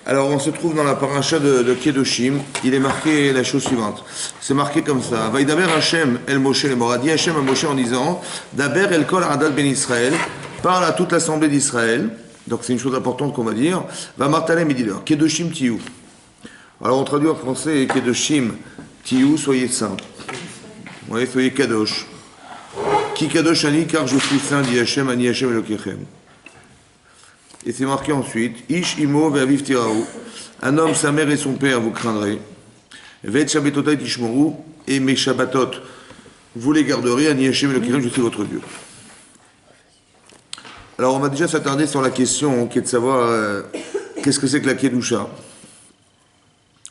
Alors, on se trouve dans la paracha de Kedoshim. Il est marqué la chose suivante. C'est marqué comme ça. Vaïdaber Hashem el Moshe le Moradi. Hashem à Moshe en disant Daber el kol adal ben Israël. Parle à toute l'assemblée d'Israël. Donc, c'est une chose importante qu'on va dire. Va martalem et dis-leur Kedoshim tiou. Alors, on traduit en français Kedoshim tiou, soyez saints. Vous voyez, soyez kadosh. Ki kadosh ani, car je suis saint, dit Hashem, ani Hashem elokechem. Et c'est marqué ensuite, Ish imo ve'aviv tiraou, un homme, sa mère et son père, vous craindrez. Ve'et shabbatotai tishmoru, et mes shabbatot, vous les garderez, ani Hashem elokechem, je suis votre Dieu. Alors on va déjà s'attarder sur la question qui est de savoir qu'est-ce que c'est que la Kedusha.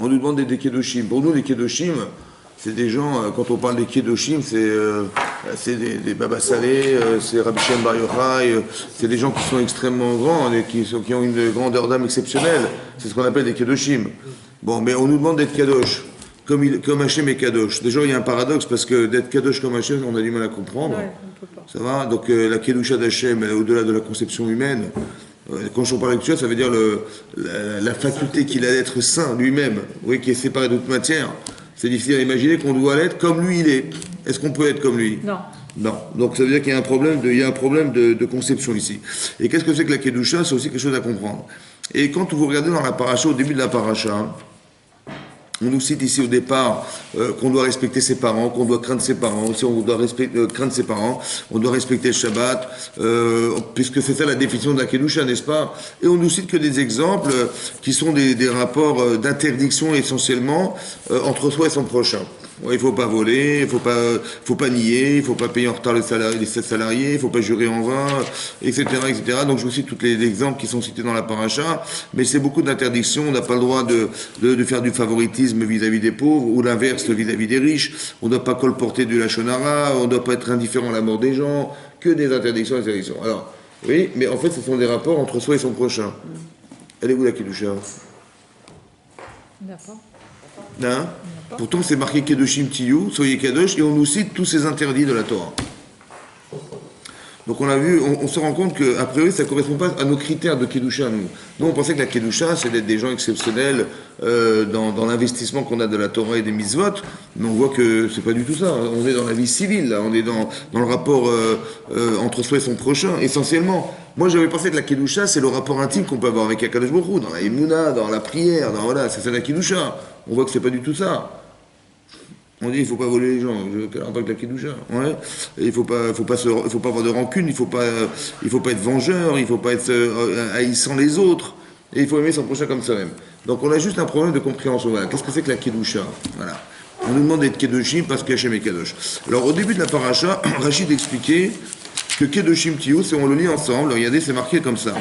On nous demande des Kedoshim. Pour nous, les Kedoshim, c'est des gens, quand on parle des Kedoshim, c'est des Baba Saleh, c'est Rabbi Shem Bar Yochai, c'est des gens qui sont extrêmement grands, et qui ont une grandeur d'âme exceptionnelle. C'est ce qu'on appelle des Kedoshim. Bon, mais on nous demande d'être Kadosh, comme Hachem est Kadosh. Déjà, il y a un paradoxe, parce que d'être Kadosh comme Hachem, on a du mal à comprendre. Ouais, on peut pas. Ça va. Donc la Kedusha d'Hachem, au-delà de la conception humaine, quand on parle de Kedusha, ça veut dire la faculté qu'il a d'être saint lui-même, oui, qui est séparé de toute matière. C'est difficile à imaginer qu'on doit l'être comme lui il est. Est-ce qu'on peut être comme lui? Non. Non. Donc ça veut dire qu'il y a un problème de conception ici. Et qu'est-ce que c'est que la Kedusha? C'est aussi quelque chose à comprendre. Et quand vous regardez dans la paracha, au début de la paracha, on nous cite ici au départ qu'on doit respecter ses parents, qu'on doit craindre ses parents. Aussi, on doit craindre ses parents, on doit respecter le Shabbat, puisque c'est ça la définition de la Kedusha, n'est-ce pas? Et on nous cite que des exemples qui sont des rapports d'interdiction essentiellement entre soi et son prochain. Ouais, il ne faut pas voler, il ne faut pas nier, il ne faut pas payer en retard les salariés, il ne faut pas jurer en vain, etc., etc. Donc je vous cite tous les exemples qui sont cités dans la paracha, mais c'est beaucoup d'interdictions. On n'a pas le droit de faire du favoritisme vis-à-vis des pauvres, ou l'inverse vis-à-vis des riches. On ne doit pas colporter du lachon hara, on ne doit pas être indifférent à la mort des gens, que des interdictions. Alors, oui, mais en fait, ce sont des rapports entre soi et son prochain. Elle est où la Kedusha? D'accord. Hein? Pourtant, c'est marqué Kedoshim Tiyu, soyez Kadosh, et on nous cite tous ces interdits de la Torah. Donc on a vu, on se rend compte qu'a priori, ça ne correspond pas à nos critères de Kedusha, nous. Nous, on pensait que la Kedusha, c'est d'être des gens exceptionnels dans l'investissement qu'on a de la Torah et des mitzvot, mais on voit que c'est pas du tout ça. On est dans la vie civile, là. On est dans le rapport entre soi et son prochain, essentiellement. Moi, j'avais pensé que la Kedusha, c'est le rapport intime qu'on peut avoir avec Akadosh Baruch Hu, dans la Emouna, dans la prière, voilà, c'est ça la Kedusha. On voit que c'est pas du tout ça. On dit il faut pas voler les gens, quel rapport avec la Kedusha, ouais. Il faut pas avoir de rancune, il faut pas être vengeur, il faut pas être haïssant les autres, et il faut aimer son prochain comme soi-même. Donc on a juste un problème de compréhension. Voilà. Qu'est-ce que c'est que la Kedusha? Voilà. On nous demande d'être Kedoshim parce qu'Hachem est Kadosh. Alors au début de la paracha, Rachid expliquait que Kedoshim Tiyu, si on le lit ensemble, regardez, c'est marqué comme ça.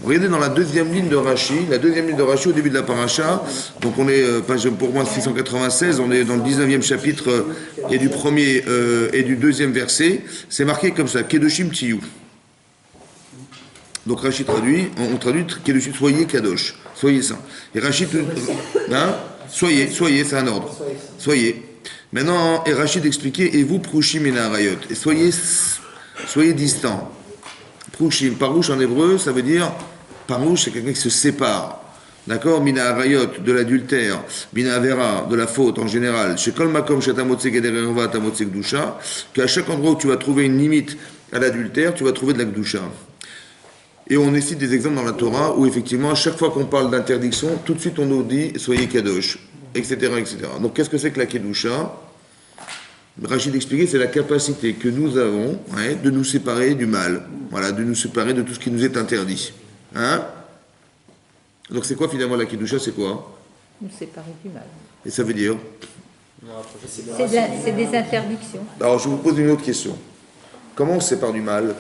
Regardez dans la deuxième ligne de Rashi, au début de la paracha, donc on est, page pour moi 696, on est dans le 19e chapitre et du premier et du deuxième verset, c'est marqué comme ça, Kedoshim Tiyu. Donc Rashi traduit, on traduit Kedoshim, soyez Kadosh, soyez saints. Et Rashi, hein, soyez, c'est un ordre, soyez. Maintenant, et Rachid expliquait, et vous, Prushim et Naharayot, et soyez distants. Prushim, parouche en hébreu, ça veut dire, parouche, c'est quelqu'un qui se sépare. D'accord? Mina Harayot, de l'adultère. Mina Avera, de la faute en général. Chez Kol Makom, Shatamotse Gedererva, Tamotse Gdusha, qu'à chaque endroit où tu vas trouver une limite à l'adultère, tu vas trouver de la Gdusha. Et on cite des exemples dans la Torah où, effectivement, à chaque fois qu'on parle d'interdiction, tout de suite on nous dit, soyez Kadosh, etc., etc. Donc, qu'est-ce que c'est que la Kedusha? Rachid expliquait, c'est la capacité que nous avons de nous séparer du mal, voilà, de nous séparer de tout ce qui nous est interdit. Hein? Donc c'est quoi finalement la Kedusha? C'est quoi? Nous séparer du mal. Et ça veut dire? C'est des interdictions. Alors je vous pose une autre question. Comment on se sépare du mal?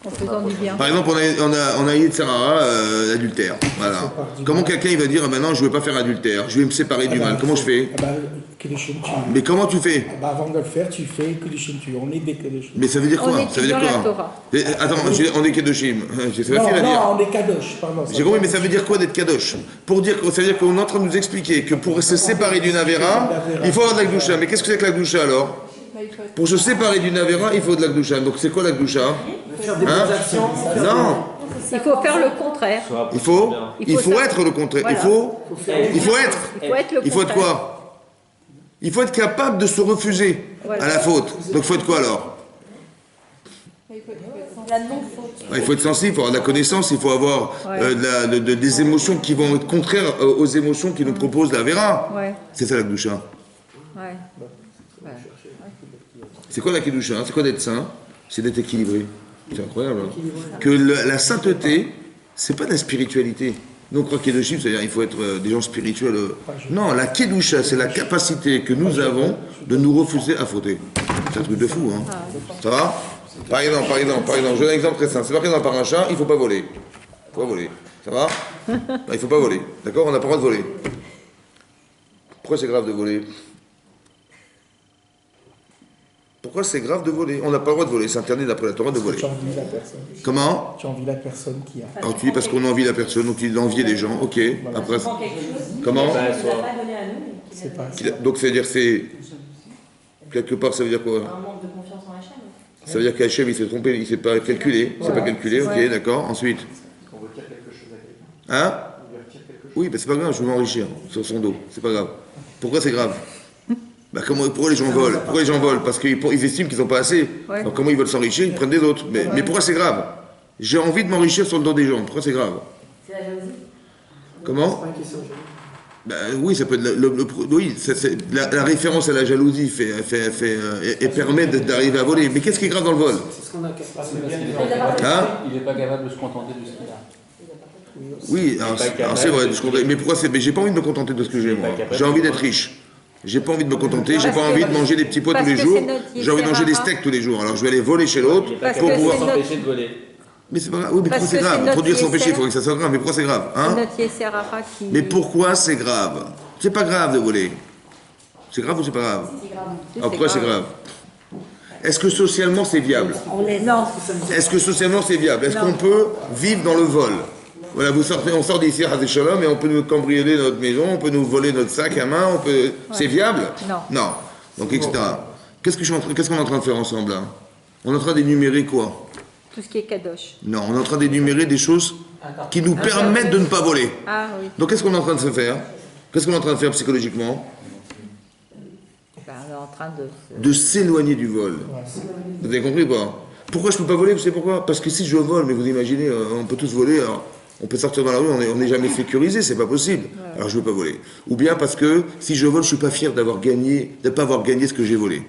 En faisant du bien. Par exemple, on a Yitzhara, l'adultère. Voilà. Comment quelqu'un il va dire, ah ben non, je ne vais pas faire adultère, je vais me séparer du mal. Comment je fais? Mais comment tu fais? Avant de le faire, tu fais Kedoshim Tiyu. On est des Kedoshim. Mais ça veut dire quoi? Ça veut dire quoi? Attends, on est Kedoshim. C'est facile à dire. Non, on est Kadosh, pardon. J'ai compris, mais ça veut dire quoi d'être Kadosh? Ça veut dire qu'on est en train de nous expliquer que pour se séparer d'une Avera, il faut avoir de la Gdusha. Mais qu'est-ce que c'est que la Gdusha alors? Pour se séparer d'une Avera, il faut de la Gdusha. Donc c'est quoi la Gdusha? Faire des bonnes actions. Non. Il faut faire le contraire. contraire. Il faut ça. être le contraire. Voilà. Il faut être. Il faut être le Il faut être contraire. quoi? Il faut être capable de se refuser Voilà. à la faute. Donc il faut être quoi alors? La non-faute. Il faut être sensible, il faut avoir de la connaissance, il faut avoir des émotions qui vont être contraires aux émotions qui nous propose la Vera. Ouais. C'est ça la Kedusha. Ouais. C'est quoi la Kedusha? C'est quoi d'être saint? C'est d'être équilibré. C'est incroyable. Hein, que la sainteté, c'est pas de la spiritualité. Nous on croit Kedoshim, c'est-à-dire il faut être des gens spirituels. Non, la Kedusha, c'est la capacité que nous avons de nous refuser à fauter. C'est un truc de fou. Hein. Ça va? Par exemple, je donne un exemple très simple. C'est marqué dans le paracha, il ne faut pas voler. Il ne faut pas voler. Ça va? Il ne faut pas voler. D'accord? On n'a pas le droit de voler. Pourquoi c'est grave de voler? Pourquoi c'est grave de voler? On n'a pas le droit de voler. C'est interdit d'après la Torah de voler. Tu envies la personne. Comment? Tu envies la personne qui a. Alors tu dis parce qu'on envie la personne, donc tu dis d'envier les gens. Ok. Après, Prends quelque chose. comment? Il ne l'a pas donné à nous. mais qu'il C'est a pas. donné. Donc ça veut dire c'est quelque part ça veut dire quoi? Un manque de confiance en Hachem. Ça veut dire qu'Hachem il s'est trompé, il s'est pas calculé. C'est pas calculé. Ok, Ouais. d'accord. Ensuite. Qu'on retire quelque chose à quelqu'un. Hein? On lui retire quelque chose. Oui, mais c'est pas grave, je veux m'enrichir sur son dos. C'est pas grave. Pourquoi c'est grave? Bah pourquoi les gens volent? Pourquoi les gens volent? Parce qu'ils estiment qu'ils n'ont pas assez. Ouais. Donc comment ils veulent s'enrichir? Ils prennent des autres. Mais pourquoi c'est grave? J'ai envie de m'enrichir sur le dos des gens. Pourquoi c'est grave? C'est la jalousie. Comment? Bah, oui, ça peut être oui, la référence à la jalousie et permet d'arriver à voler. Mais qu'est-ce qui est grave dans le vol? C'est ce qu'on a Hein? Il n'est pas capable de se contenter de ce qu'il a. Oui, alors c'est vrai. Mais pourquoi c'est? Mais j'ai pas envie de me contenter de ce que j'ai moi. J'ai envie d'être riche. J'ai pas envie de me contenter, j'ai pas envie de manger des petits pois tous parce les que jours. c'est notre J'ai envie de manger des Yetzirah. steaks tous les jours. Alors je vais aller voler chez l'autre Il n'est pas Parce pour que capable de pouvoir. c'est s'empêcher de voler. Mais c'est pas grave. Oui, mais Parce pourquoi c'est que c'est grave? notre Produire son péché, il Yetzirah. faudrait que ça soit grave. Mais pourquoi c'est grave? C'est Hein? notre Yetzirah qui. Mais pourquoi c'est grave? C'est pas grave de voler. C'est grave ou c'est pas grave? C'est grave. Alors pourquoi c'est grave? Est-ce que socialement c'est viable? Non. Est-ce que socialement c'est viable? Est-ce qu'on peut vivre dans le vol? Voilà, on sort d'ici à Shalom et on peut nous cambrioler notre maison, on peut nous voler notre sac à main, on peut. C'est viable? Non. Non. Donc, etc. Qu'est-ce qu'on est en train de faire ensemble là? On est en train d'énumérer quoi? Tout ce qui est kadosh. Non, on est en train d'énumérer des choses qui nous permettent de ne pas voler. Ah oui. Donc qu'est-ce qu'on est en train de se faire? Qu'est-ce qu'on est en train de faire psychologiquement? Ben, on est en train de. De s'éloigner du vol. Vous avez compris ou pas? Pourquoi je ne peux pas voler? Vous savez pourquoi? Parce que si je vole, mais vous imaginez, on peut tous voler, alors on peut sortir dans la rue, on n'est jamais sécurisé, c'est pas possible. Alors je ne veux pas voler. Ou bien parce que si je vole, je ne suis pas fier d'avoir gagné, de ne pas avoir gagné ce que j'ai volé.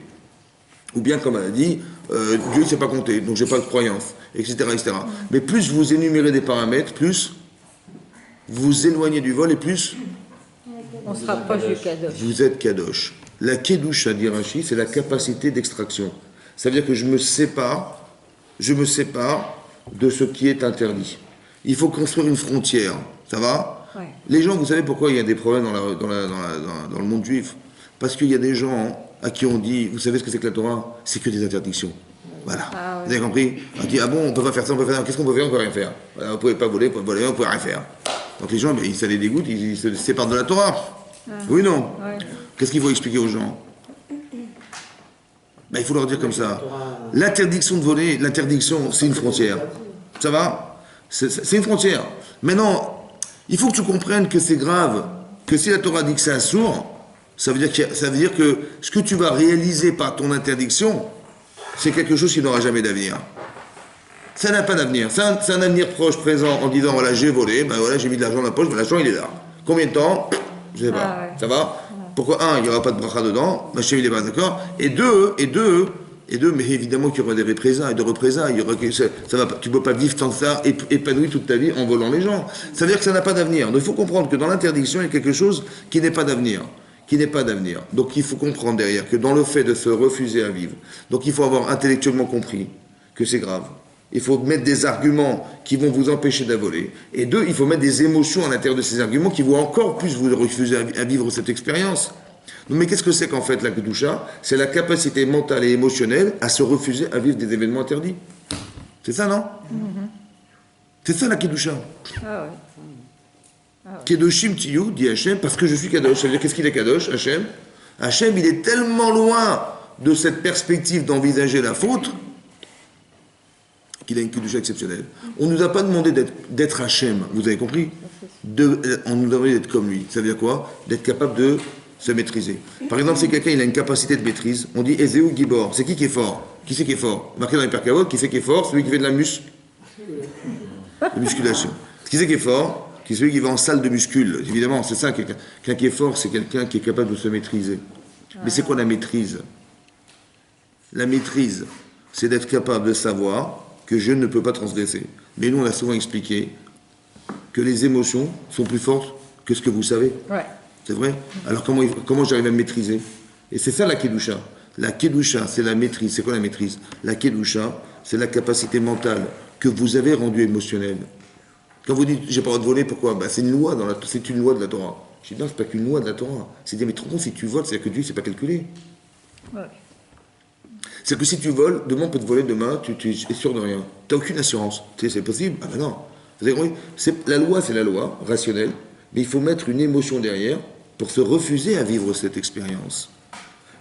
Ou bien, comme elle a dit, Dieu ne s'est pas compté, donc j'ai pas de croyance, etc., etc. Mais plus vous énumérez des paramètres, plus vous éloignez du vol et plus On se rapproche du kadosh. vous êtes kadosh. La kedusha, dit Rashi, c'est la capacité d'extraction. Ça veut dire que je me sépare de ce qui est interdit. Il faut construire une frontière, ça va? Ouais. Les gens, vous savez pourquoi il y a des problèmes dans le monde juif? Parce qu'il y a des gens à qui on dit, vous savez ce que c'est que la Torah? C'est que des interdictions. Voilà. Ah ouais. Vous avez compris? On dit, ah bon, on peut pas faire ça, on peut faire ça. Qu'est-ce qu'on peut faire? On peut rien faire. Voilà, on pouvait pas voler, on pouvait rien faire. Donc les gens, ça les dégoûte, ils se séparent de la Torah. Oui, non? Ouais. Qu'est-ce qu'il faut expliquer aux gens? Il faut leur dire comme ça. L'interdiction de voler, l'interdiction, c'est une frontière. Ça va? C'est une frontière. Maintenant, il faut que tu comprennes que c'est grave, que si la Torah dit que c'est assourd, ça veut dire que ce que tu vas réaliser par ton interdiction, c'est quelque chose qui n'aura jamais d'avenir. Ça n'a pas d'avenir. C'est un avenir proche, présent, en disant, voilà, j'ai volé, voilà, j'ai mis de l'argent dans la poche, l'argent, il est là. Combien de temps? Je sais pas. Ah ouais. Ça va? Pourquoi? Un, il n'y aura pas de bracha dedans, Hachem, il est pas d'accord. Et deux, mais évidemment qu'il y aura des représailles, il y aura tu ne peux pas vivre tant ça, épanoui toute ta vie en volant les gens. Ça veut dire que ça n'a pas d'avenir. Donc il faut comprendre que dans l'interdiction, il y a quelque chose qui n'est pas d'avenir. Donc il faut comprendre derrière que dans le fait de se refuser à vivre, donc il faut avoir intellectuellement compris que c'est grave. Il faut mettre des arguments qui vont vous empêcher d'avoler. Et deux, il faut mettre des émotions à l'intérieur de ces arguments qui vont encore plus vous refuser à vivre cette expérience. Mais qu'est-ce que c'est qu'en fait la Kedusha? C'est la capacité mentale et émotionnelle à se refuser à vivre des événements interdits. C'est ça, non? C'est ça la Kedusha. Ah ouais. Kedoshim Tiyu, dit Hachem, parce que je suis Kadosh. Ça veut dire qu'est-ce qu'il est Kadosh, Hachem? Hachem, il est tellement loin de cette perspective d'envisager la faute qu'il a une kedusha exceptionnelle. On ne nous a pas demandé d'être Hachem, vous avez compris? On nous a demandé d'être comme lui. Ça veut dire quoi? D'être capable de se maîtriser. Par exemple, si quelqu'un il a une capacité de maîtrise, on dit Ezeu Gibor. C'est qui est fort? Qui c'est qui est fort? Marqué dans les Perkavot, qui c'est qui est fort? Celui qui fait de la musculation. Qui c'est qui est fort? Qui est celui qui va en salle de muscule. Évidemment, c'est ça, quelqu'un qui est fort, c'est quelqu'un qui est capable de se maîtriser. Mais c'est quoi la maîtrise? La maîtrise, c'est d'être capable de savoir que je ne peux pas transgresser. Mais nous, on a souvent expliqué que les émotions sont plus fortes que ce que vous savez. Ouais. C'est vrai? Alors comment j'arrive à me maîtriser? Et c'est ça la Kedusha. La Kedusha, c'est la maîtrise. C'est quoi la maîtrise? La Kedusha, c'est la capacité mentale que vous avez rendue émotionnelle. Quand vous dites, j'ai pas le droit de voler, pourquoi? C'est une loi c'est une loi de la Torah. Je dis non, c'est pas qu'une loi de la Torah. C'est dire, mais trop si tu voles, c'est-à-dire que Dieu, c'est pas calculé. Ouais. C'est que si tu voles, demain on peut te voler, demain tu es sûr de rien. Tu n'as aucune assurance. Tu sais, c'est possible? Ah ben non. Vous avez compris? La loi, c'est la loi, rationnelle, mais il faut mettre une émotion derrière pour se refuser à vivre cette expérience.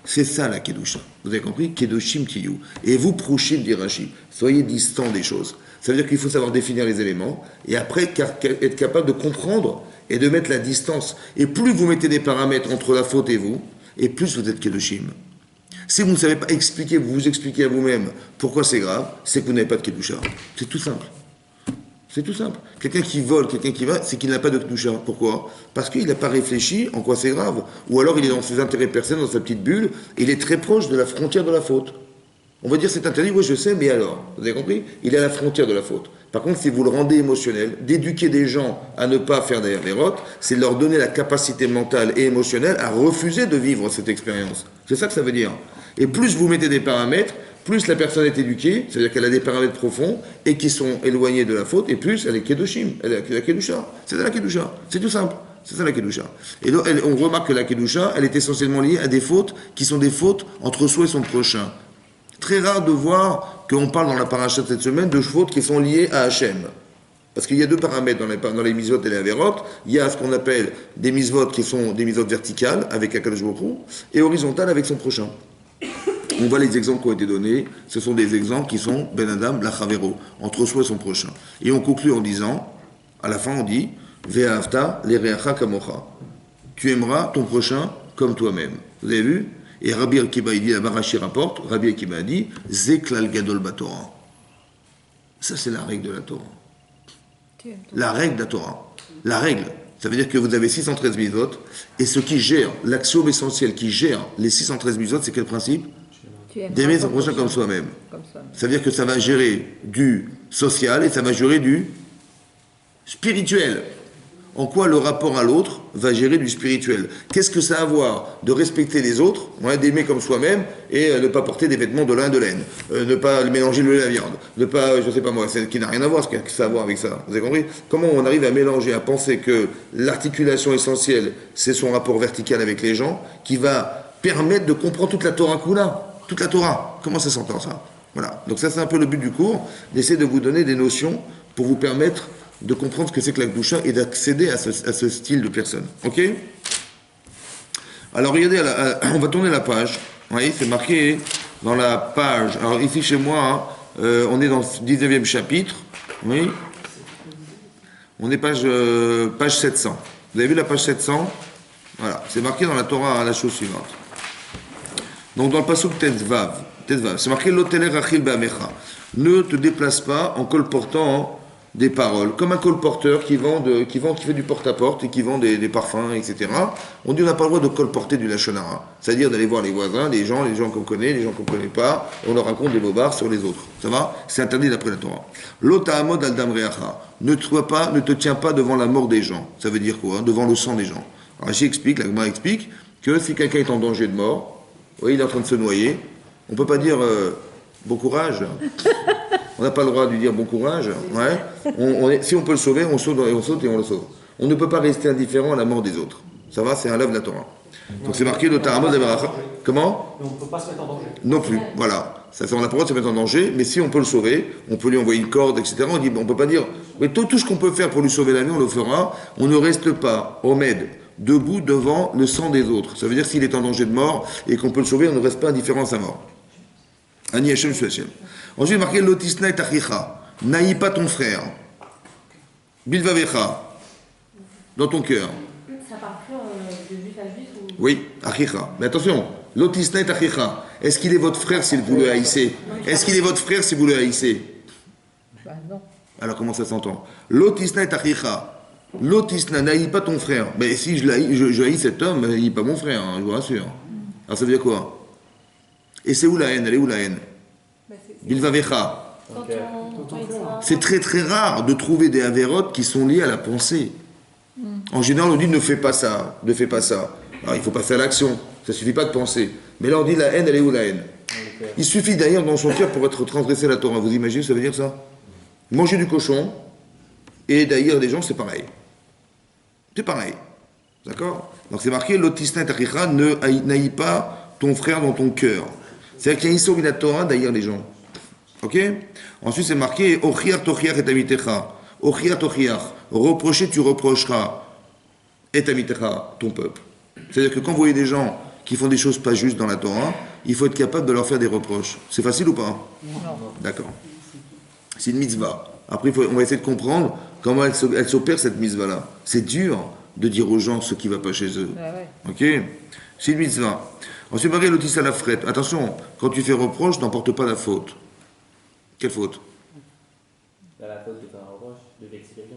C'est ça la Kedusha. Vous avez compris? Kedoshim Tiyu. Et vous, Prouchim, dit Rashi, soyez distants des choses. Ça veut dire qu'il faut savoir définir les éléments et après être capable de comprendre et de mettre la distance. Et plus vous mettez des paramètres entre la faute et vous, et plus vous êtes Kedoshim. Si vous ne savez pas expliquer, vous expliquez à vous-même pourquoi c'est grave, c'est que vous n'avez pas de Kedusha. C'est tout simple. C'est tout simple. Quelqu'un qui vole, quelqu'un qui va, c'est qu'il n'a pas de Kedusha. Pourquoi? Parce qu'il n'a pas réfléchi en quoi c'est grave. Ou alors il est dans ses intérêts personnels, dans sa petite bulle, et il est très proche de la frontière de la faute. On va dire c'est interdit, oui je sais, mais alors? Vous avez compris? Il est à la frontière de la faute. Par contre, si vous le rendez émotionnel, d'éduquer des gens à ne pas faire des vérotes, c'est de leur donner la capacité mentale et émotionnelle à refuser de vivre cette expérience. C'est ça que ça veut dire. Et plus vous mettez des paramètres, plus la personne est éduquée, c'est-à-dire qu'elle a des paramètres profonds et qui sont éloignés de la faute, et plus elle est Kedoshim, elle est la Kedusha. C'est ça la Kedusha. C'est tout simple. C'est ça la Kedusha. Et donc, on remarque que la Kedusha, elle est essentiellement liée à des fautes qui sont des fautes entre soi et son prochain. Très rare de voir qu'on parle dans la paracha de cette semaine de fautes qui sont liées à Hachem. Parce qu'il y a deux paramètres dans les misvot et les averot. Il y a ce qu'on appelle des misvot qui sont des misvot verticales avec Akadosh Baruch Hu et horizontales avec son prochain. On voit les exemples qui ont été donnés. Ce sont des exemples qui sont Ben Adam, Lachavero, entre soi et son prochain. Et on conclut en disant, à la fin on dit, Ve'avta lereacha kamocha. Tu aimeras ton prochain comme toi-même. Vous avez vu? Et Rabbi Akiba, il dit, la Barashi rapporte, Rabbi Akiba a dit, Zeklal Gadol Batorah. Ça, c'est la règle de la Torah. La règle de la Torah. La règle. Ça veut dire que vous avez 613 mitzvot, et ce qui gère, l'axiome essentiel qui gère les 613 mitzvot, c'est quel principe? D'aimer son prochain comme soi-même. Ça veut dire que ça va gérer du social et ça va gérer du spirituel. En quoi le rapport à l'autre va gérer du spirituel? Qu'est-ce que ça a à voir de respecter les autres, d'aimer comme soi-même et ne pas porter des vêtements de lin et de laine, ne pas mélanger le lait et la viande, ne pas, je sais pas moi, qui n'a rien à voir, ce que ça a à voir avec ça. Vous avez compris? Comment on arrive à mélanger, à penser que l'articulation essentielle, c'est son rapport vertical avec les gens, qui va permettre de comprendre toute la Torah Kula, toute la Torah. Comment ça s'entend ça? Voilà. Donc ça c'est un peu le but du cours, d'essayer de vous donner des notions pour vous permettre de comprendre ce que c'est que la Kedusha et d'accéder à ce style de personne. Ok? Alors regardez, on va tourner la page. Vous voyez, c'est marqué dans la page. Alors ici chez moi, on est dans le 19e chapitre. Oui. On est page 700. Vous avez vu la page 700? Voilà. C'est marqué dans la Torah à la chose suivante. Donc dans le pasuk Tetvav, c'est marqué Loteler Rachil Be'amecha. Ne te déplace pas en colportant des paroles, comme un colporteur qui fait du porte-à-porte et qui vend des parfums, etc. On dit on n'a pas le droit de colporter du lachon hara, c'est-à-dire d'aller voir les voisins, les gens qu'on connaît, les gens qu'on ne connaît pas, et on leur raconte des bobards sur les autres. Ça va? C'est interdit d'après la Torah. L'otahamod al-dam reacha. Ne te tiens pas devant la mort des gens. Ça veut dire quoi? Devant le sang des gens. Alors ici la Gemara explique que si quelqu'un est en danger de mort, oui, il est en train de se noyer, on ne peut pas dire bon courage. On n'a pas le droit de lui dire bon courage. Ouais. Si on peut le sauver, on saute et on le sauve. On ne peut pas rester indifférent à la mort des autres. Ça va, c'est un lave de la Torah. Donc c'est marqué le Taramot de Baracha. Comment? Mais on ne peut pas se mettre en danger. Non plus, voilà. Ça fait, on n'a pas le droit de se mettre en danger, mais si on peut le sauver, on peut lui envoyer une corde, etc. On dit, on ne peut pas dire, mais tout ce qu'on peut faire pour lui sauver la vie, on le fera. On ne reste pas, Omed, debout devant le sang des autres. Ça veut dire s'il est en danger de mort et qu'on peut le sauver, on ne reste pas indifférent à sa mort. Ani Hashem Shu Hashem. Ensuite, marqué Lotisna et Tachicha. n'haïs pas ton frère. Bilvavecha, dans ton cœur. Ça part plus de juif à juif ou... Oui, achicha. Mais attention, l'otisna est achicha. Est-ce qu'il est votre frère si vous le haïssez? Est-ce qu'il est votre frère si vous le haïssez? Bah non. Alors comment ça s'entend? L'otisna est achicha. L'otisna, n'haïs pas ton frère. Mais si je haïs cet homme, il n'est pas mon frère, hein, je vous rassure. Alors ça veut dire quoi? Et c'est où la haine? Elle est où la haine? Bilvavecha. C'est très très rare de trouver des avérotes qui sont liées à la pensée. En général, on dit ne fais pas ça, ne fais pas ça. Alors, il faut passer à l'action, ça suffit pas de penser. Mais là, on dit la haine, elle est où la haine? Il suffit d'ailleurs dans son cœur pour être transgressé la Torah. Vous imaginez, ça veut dire ça? Manger du cochon et d'ailleurs des gens, c'est pareil. C'est pareil. D'accord? Donc c'est marqué l'otisna tachicha, ne n'haïs pas ton frère dans ton cœur. C'est-à-dire qu'il y a une histoire de la Torah d'ailleurs les gens. Ok? Ensuite, c'est marqué Ochiach tochiach et amitecha. Ochiach tochiach. Reprocher, tu reprocheras. Et amitecha, ton peuple. C'est-à-dire que quand vous voyez des gens qui font des choses pas justes dans la Torah, il faut être capable de leur faire des reproches. C'est facile ou pas? Non. D'accord. C'est une mitzvah. Après, on va essayer de comprendre comment elle s'opère cette mitzvah-là. C'est dur de dire aux gens ce qui ne va pas chez eux. Ok? C'est une mitzvah. Ensuite, Marie l'otis à la frette. Attention, quand tu fais reproche, n'emporte pas la faute. Quelle faute? La faute de faire un reproche, de vexer quelqu'un.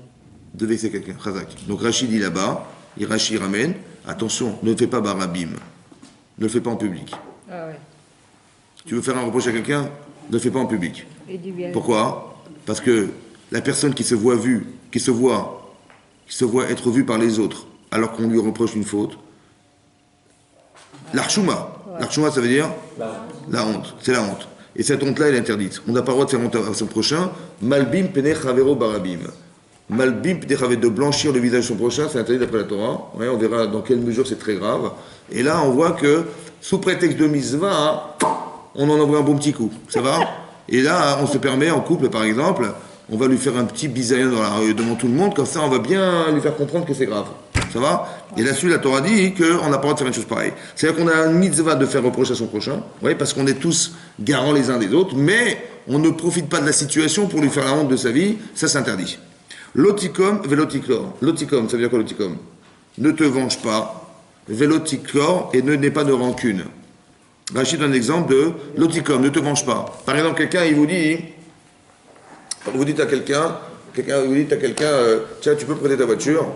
De vexer quelqu'un. Chazak. Donc Rachid dit là-bas, Rachid ramène. Attention, ne fais pas barabim. Ne le fais pas en public. Ah ouais. Tu veux faire un reproche à quelqu'un? Ne le fais pas en public. Et du bien. Pourquoi? Parce que la personne qui se voit vue, qui se voit être vue par les autres, alors qu'on lui reproche une faute, l'archouma. L'archouma, ça veut dire la honte. C'est la honte. Et cette honte-là, elle est interdite. On n'a pas le droit de faire honte à son prochain. Malbim pene chavero barabim. Malbim pene chavero, de blanchir le visage de son prochain, c'est interdit d'après la Torah. Ouais, on verra dans quelle mesure c'est très grave. Et là, on voit que, sous prétexte de mitzvah, on en envoie un bon petit coup. Ça va? Et là, on se permet, en couple par exemple, on va lui faire un petit bisaïen devant tout le monde, comme ça on va bien lui faire comprendre que c'est grave. Ça va? Et là-dessus, la Torah dit qu'on n'a pas le droit de faire une chose pareille. C'est-à-dire qu'on a un mitzvah de faire reproche à son prochain, ouais, parce qu'on est tous garants les uns des autres, mais on ne profite pas de la situation pour lui faire la honte de sa vie, ça s'interdit. Lotikom, velotiklor. Lotikom, ça veut dire quoi lotikom? Ne te venge pas, velotiklor, et ne n'aie pas de rancune. Rachid donne un exemple de l'oticom, ne te venge pas. Par exemple, quelqu'un, il vous dit, vous dites à quelqu'un, tiens, tu peux prêter ta voiture?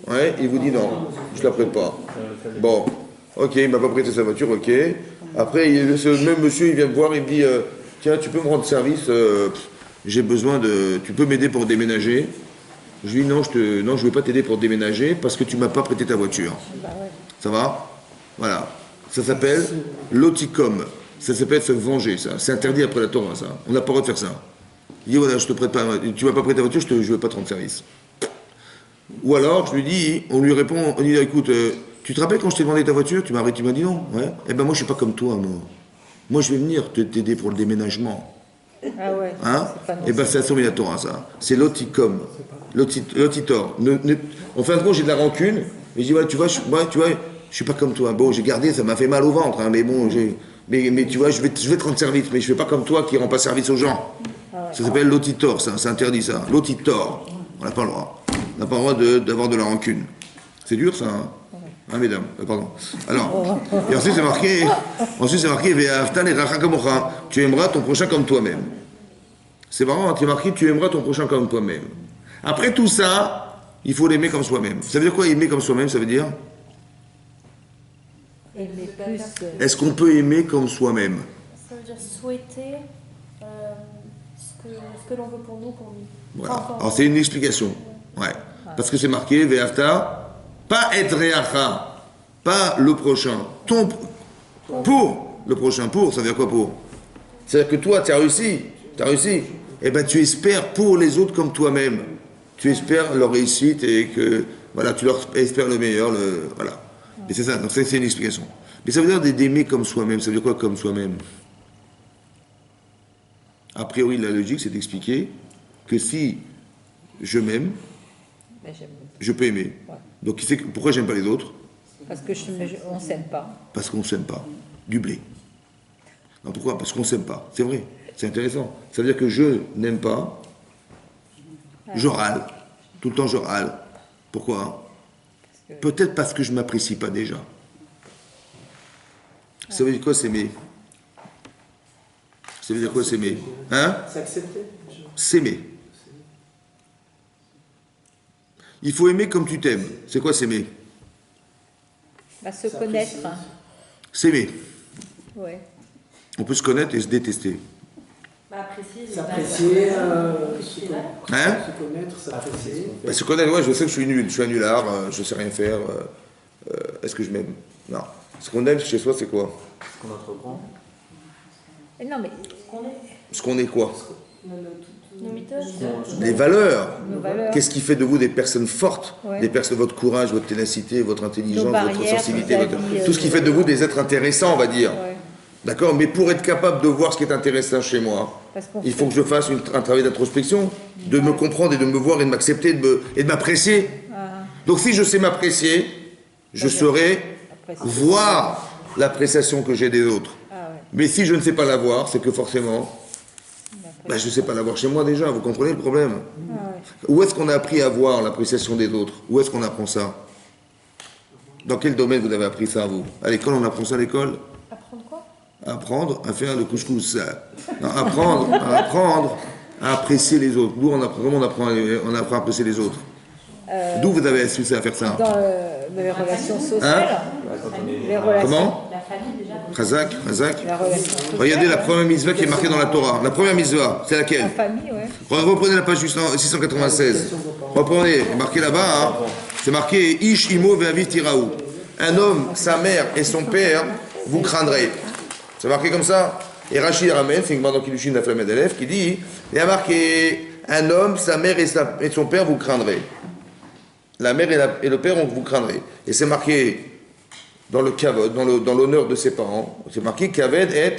Ouais, il vous dit non, je ne la prête pas. Bon, ok, il ne m'a pas prêté sa voiture, ok. Après, ce même monsieur, il vient me voir, il me dit, tiens, tu peux me rendre service, j'ai besoin de, tu peux m'aider pour déménager? Je lui dis non, je ne veux pas t'aider pour déménager parce que tu ne m'as pas prêté ta voiture. Ça va? Voilà. Ça s'appelle l'oticom. Ça s'appelle se venger, ça. C'est interdit après la Torah, ça. On n'a pas le droit de faire ça. Il dit, voilà, je te prête pas, tu m'as pas prêté ta voiture, je ne veux pas te rendre service. Ou alors, je lui dis, on lui répond, on dit, écoute, tu te rappelles quand je t'ai demandé ta voiture, tu m'as dit non, ouais. Eh ben moi, je suis pas comme toi, moi. Moi, je vais venir t'aider pour le déménagement. Ah ouais. Hein? Eh ben c'est la Torah, ça. C'est l'oticom. L'otitor. En fin de compte, j'ai de la rancune, mais je dis, ouais, tu vois, je suis pas comme toi. Bon, j'ai gardé, ça m'a fait mal au ventre, hein, mais bon, mais tu vois, je vais te rendre service, mais je fais pas comme toi qui rend pas service aux gens. Ça s'appelle l'otitor, ça, c'est interdit ça. L'otitor, on n'a pas le droit. On n'a pas le droit d'avoir de la rancune. C'est dur ça, hein? Ah, mesdames, pardon. Alors, et ensuite c'est marqué, Ve'ahavta le'racha kamocha, tu aimeras ton prochain comme toi-même. C'est marrant, hein, c'est marqué, tu aimeras ton prochain comme toi-même. Après tout ça, il faut l'aimer comme soi-même. Ça veut dire quoi, aimer comme soi-même? Ça veut dire Aimer plus. Est-ce qu'on peut aimer comme soi-même? Ça veut dire souhaiter ce que l'on veut pour nous, pour lui. Voilà. Alors c'est une explication. Ouais. Parce que c'est marqué, Ve'ahavta, pas être réacha, pas le prochain. Pour le prochain, ça veut dire quoi pour? C'est-à-dire que toi, tu as réussi. Eh bien, tu espères pour les autres comme toi-même. Tu espères leur réussite et que, voilà, tu leur espères le meilleur, voilà. Et c'est ça, donc c'est une explication. Mais ça veut dire d'aimer comme soi-même. Ça veut dire quoi comme soi-même? A priori, la logique, c'est d'expliquer que si je m'aime, je peux aimer. Ouais. Donc, pourquoi j'aime pas les autres? Parce qu'on ne s'aime pas. Parce qu'on ne s'aime pas. Du blé. Non, pourquoi? Parce qu'on ne s'aime pas. C'est vrai. C'est intéressant. Ça veut dire que je n'aime pas Je râle. Tout le temps, je râle. Pourquoi? Peut-être parce que je ne m'apprécie pas déjà. Ça veut dire quoi, s'aimer? Ça veut dire quoi, s'aimer? Hein? C'est accepté. S'aimer. Il faut aimer comme tu t'aimes. C'est quoi s'aimer? Bah, se connaître. Hein. S'aimer. Ouais. On peut se connaître et se détester. Bah, apprécier. S'apprécier, Hein? se connaître, s'apprécier. Bah, se connaître, ouais, je sais que je suis nul. Je suis un nulard, je sais rien faire. Est-ce que je m'aime? Non. Ce qu'on aime chez soi, c'est quoi? Ce qu'on entreprend. Et non, mais Ce qu'on est quoi? Nos méthodes. Les valeurs. nos valeurs, Qu'est-ce qui fait de vous des personnes fortes? Ouais. Des personnes, votre courage, votre ténacité, votre intelligence, Nos votre barrières, sensibilité, vis-à-vis, tout ce qui fait de vous des êtres intéressants, on va dire. ouais. D'accord? Mais pour être capable de voir ce qui est intéressant chez moi, Parce qu'on il faut que je fasse un travail d'introspection, de me comprendre et de me voir et de m'accepter et de m'apprécier. Ah, Donc si je sais m'apprécier, je saurai apprécier. voir l'appréciation que j'ai des autres. Ah ouais. Mais si je ne sais pas la voir, c'est que forcément, je ne sais pas la voir chez moi déjà, vous comprenez le problème? Ah ouais. Où est-ce qu'on a appris à voir l'appréciation des autres? Où est-ce qu'on apprend ça? Dans quel domaine vous avez appris ça, vous? À l'école, on apprend ça à l'école? Apprendre quoi? Apprendre à faire le couscous. Non, apprendre à apprécier les autres. D'où comment on apprend à apprécier les autres? D'où vous avez su ça à faire ça? Dans les relations sociales, Ouais, quand on est- les relations, Comment? La famille déjà. Razak, Razak. la relation sociale, Regardez la première mitzvah qui est marquée dans la Torah. La première mitzvah, c'est la laquelle? famille, ouais. Reprenez la page 696. Reprenez, marqué là-bas, hein. C'est marqué Ish imo ve'aviv tiraou. Un homme, sa mère et son père, vous craindrez. C'est marqué comme ça. Et Rachid ramène, c'est une dans Kiddushin de la flamme d'élève, qui dit, il y a marqué un homme, sa mère et son père, vous craindrez. La mère et le père, vous craindrez. Et c'est marqué dans le kavod, dans l'honneur de ses parents. C'est marqué kaved et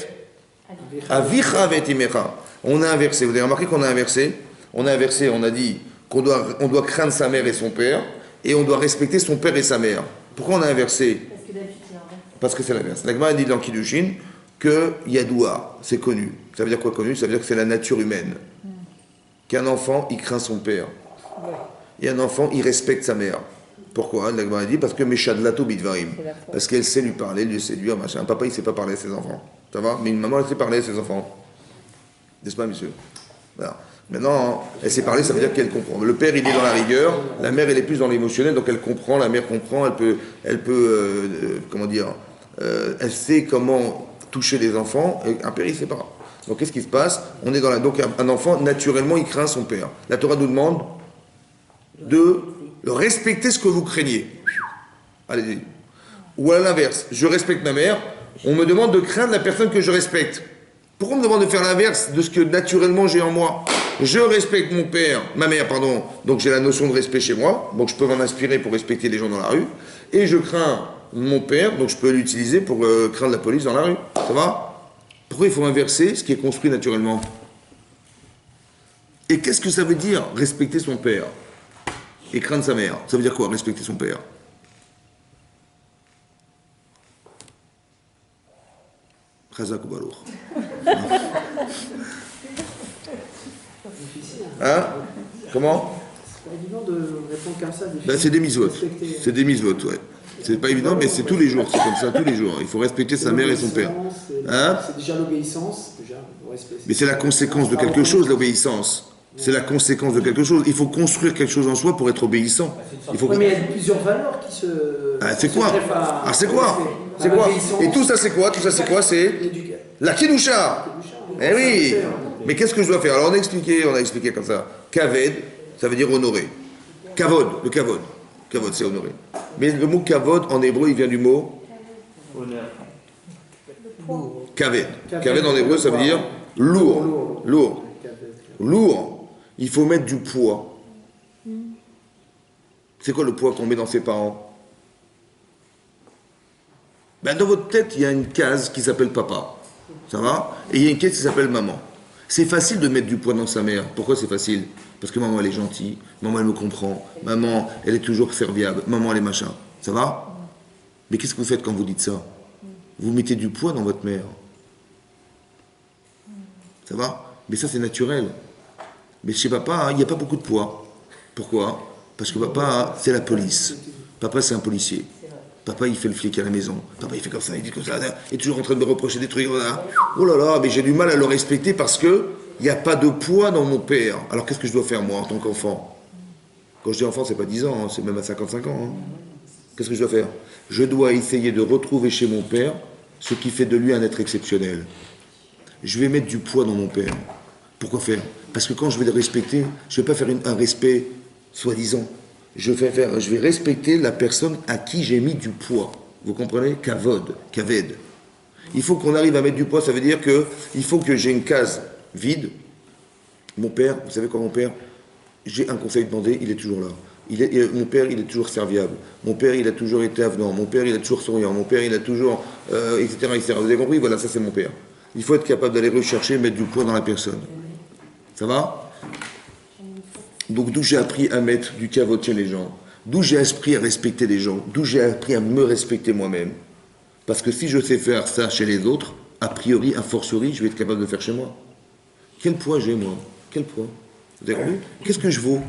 avicha vet imecha. On a inversé. Vous avez remarqué qu'on a inversé? On a inversé, on a dit qu'on doit craindre sa mère et son père, et on doit respecter son père et sa mère. Pourquoi on a inversé? Parce que d'habitude, c'est l'inverse. Parce que c'est l'inverse. La Gemara dit dans Kiddushin que Yadoua, c'est connu. Ça veut dire quoi connu? Ça veut dire que c'est la nature humaine. Qu'un enfant, il craint son père. Et un enfant, il respecte sa mère. Pourquoi? La Gemara dit parce que Meshadlato Bidvarim. C'est la foi. Parce qu'elle sait lui parler, lui séduire, machin. Un papa, il ne sait pas parler à ses enfants. Ça va? Mais une maman, elle sait parler à ses enfants. N'est-ce pas, monsieur? Voilà. Maintenant, elle sait parler, ça veut dire qu'elle comprend. Le père, il est dans la rigueur, la mère, elle est plus dans l'émotionnel, donc elle comprend, la mère comprend, elle peut comment dire, elle sait comment toucher les enfants, et un père, il ne sait pas. Donc qu'est-ce qui se passe? On est dans donc un enfant, naturellement, il craint son père. La Torah nous demande de respecter ce que vous craignez. Allez-y. Ou à l'inverse, je respecte ma mère, on me demande de craindre la personne que je respecte. Pourquoi on me demande de faire l'inverse de ce que naturellement j'ai en moi? Je respecte mon père, ma mère, pardon, donc j'ai la notion de respect chez moi, donc je peux m'en inspirer pour respecter les gens dans la rue, et je crains mon père, donc je peux l'utiliser pour craindre la police dans la rue. Ça va? Pourquoi il faut inverser ce qui est construit naturellement? Et qu'est-ce que ça veut dire respecter son père et craindre sa mère? Ça veut dire quoi, respecter son père? Chazak ou Baruch. Hein? Comment? C'est pas évident de répondre comme ça. Ben, c'est des mitzvot. Respecter. C'est des mitzvot, ouais. C'est pas évident, mais c'est tous les jours. C'est comme ça, tous les jours. Il faut respecter sa mère et son père. Hein? C'est déjà l'obéissance, déjà, le respect. Mais c'est la conséquence de quelque chose, l'obéissance. C'est la conséquence de quelque chose. Il faut construire quelque chose en soi pour être obéissant. Il faut... Oui, mais il y a plusieurs valeurs qui se. Ah, c'est se quoi? greffent à- Ah, c'est au quoi? respect. C'est À quoi? l'obéissance, Et tout ça, c'est quoi? Tout ça, c'est quoi? C'est l'éducation. la Kidusha. Eh oui. Mais qu'est-ce que je dois faire? Alors on a expliqué comme ça. Kaved, ça veut dire honorer. Kavod, le kavod. Kavod, c'est honorer. Mais le mot kavod, en hébreu, il vient du mot Honneur. kaved. Kaved en hébreu, ça veut dire lourd. Lourd. Lourd. Il faut mettre du poids. C'est quoi le poids qu'on met dans ses parents? Ben, dans votre tête, il y a une case qui s'appelle papa. Ça va? Et il y a une case qui s'appelle maman. C'est facile de mettre du poids dans sa mère. Pourquoi c'est facile? Parce que maman, elle est gentille. Maman, elle me comprend. Maman, elle est toujours serviable. Maman, elle est machin. Ça va? Mais qu'est-ce que vous faites quand vous dites ça? Vous mettez du poids dans votre mère. Ça va? Mais ça, c'est naturel. Mais chez papa, il n'y a pas beaucoup de poids. Pourquoi? Parce que papa, c'est la police. Papa, c'est un policier. Papa, il fait le flic à la maison. Papa, il fait comme ça, il dit comme ça. Il est toujours en train de me reprocher des trucs. Oh là là, mais j'ai du mal à le respecter parce que il n'y a pas de poids dans mon père. Alors qu'est-ce que je dois faire, moi, en tant qu'enfant? Quand je dis enfant, c'est pas 10 ans, hein, c'est même à 55 ans. Hein. Qu'est-ce que je dois faire? Je dois essayer de retrouver chez mon père ce qui fait de lui un être exceptionnel. Je vais mettre du poids dans mon père. Pourquoi faire? Parce que quand je vais le respecter, je ne vais pas faire un respect soi-disant. Je vais respecter la personne à qui j'ai mis du poids. Vous comprenez? Kaved. Il faut qu'on arrive à mettre du poids, ça veut dire qu'il faut que j'ai une case vide. Mon père, vous savez quoi mon père? J'ai un conseil demandé, il est toujours là. Mon père, il est toujours serviable. Mon père, il a toujours été avenant. Mon père, il a toujours souriant. Mon père, il a toujours... etc., etc. Vous avez compris? Voilà, ça c'est mon père. Il faut être capable d'aller rechercher, mettre du poids dans la personne. Ça va? Donc d'où j'ai appris à mettre du kavod chez les gens, d'où j'ai appris à respecter les gens, d'où j'ai appris à me respecter moi-même. Parce que si je sais faire ça chez les autres, a priori, a fortiori, je vais être capable de le faire chez moi. Quel poids j'ai moi? Quel poids? Vous avez compris? Qu'est-ce que je vaux?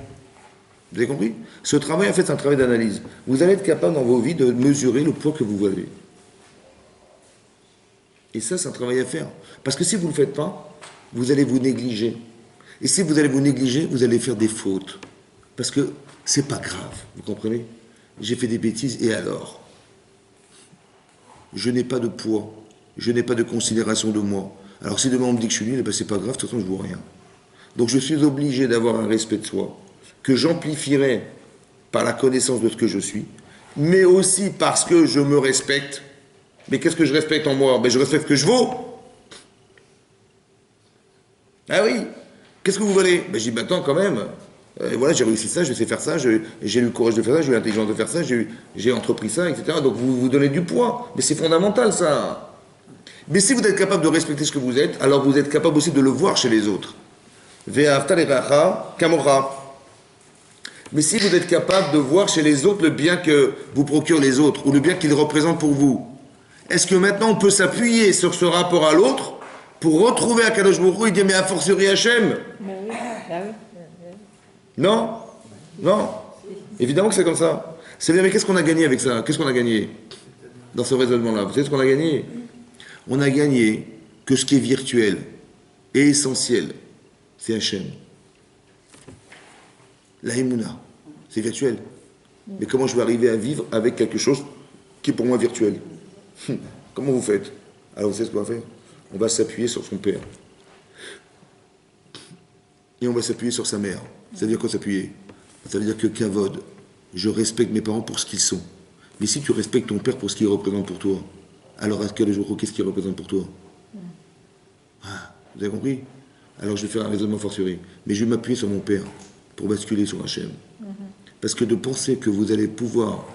Vous avez compris? Ce travail, en fait, c'est un travail d'analyse. Vous allez être capable dans vos vies de mesurer le poids que vous avez. Et ça, c'est un travail à faire. Parce que si vous ne le faites pas, vous allez vous négliger. Et si vous allez vous négliger, vous allez faire des fautes. Parce que c'est pas grave, vous comprenez? J'ai fait des bêtises, et alors? Je n'ai pas de poids. Je n'ai pas de considération de moi. Alors si demain on me dit que je suis nul, eh ben c'est pas grave, de toute façon je ne vaux rien. Donc je suis obligé d'avoir un respect de soi, que j'amplifierai par la connaissance de ce que je suis, mais aussi parce que je me respecte. Mais qu'est-ce que je respecte en moi? Ben je respecte ce que je vaux. Ah oui. Qu'est-ce que vous valez? Ben je dis, attends quand même. Voilà, j'ai réussi ça, je sais faire ça, j'ai eu le courage de faire ça, j'ai eu l'intelligence de faire ça, j'ai entrepris ça, etc. Donc vous vous donnez du poids. Mais c'est fondamental ça. Mais si vous êtes capable de respecter ce que vous êtes, alors vous êtes capable aussi de le voir chez les autres. Ve'ahavta le'reacha kamocha. Mais si vous êtes capable de voir chez les autres le bien que vous procurent les autres, ou le bien qu'ils représentent pour vous, est-ce que maintenant on peut s'appuyer sur ce rapport à l'autre pour retrouver Akadosh Baruch Hu et dire mais a fortiori Hachem? Non? Non. Évidemment que c'est comme ça. C'est-à-dire, mais qu'est-ce qu'on a gagné avec ça? Qu'est-ce qu'on a gagné dans ce raisonnement-là? Vous savez ce qu'on a gagné? On a gagné que ce qui est virtuel et essentiel, c'est Hachem. La Emouna, c'est virtuel. Mais comment je vais arriver à vivre avec quelque chose qui est pour moi virtuel? Comment vous faites? Alors vous savez ce qu'on va faire? On va s'appuyer sur son père. Et on va s'appuyer sur sa mère. Ça veut dire quoi s'appuyer? Ça veut dire que Kavod, je respecte mes parents pour ce qu'ils sont. Mais si tu respectes ton père pour ce qu'il représente pour toi, alors à quel jour, qu'est-ce qu'il représente pour toi? Ah, vous avez compris? Alors je vais faire un raisonnement fortiori. Mais je vais m'appuyer sur mon père pour basculer sur Hachem. Parce que de penser que vous allez pouvoir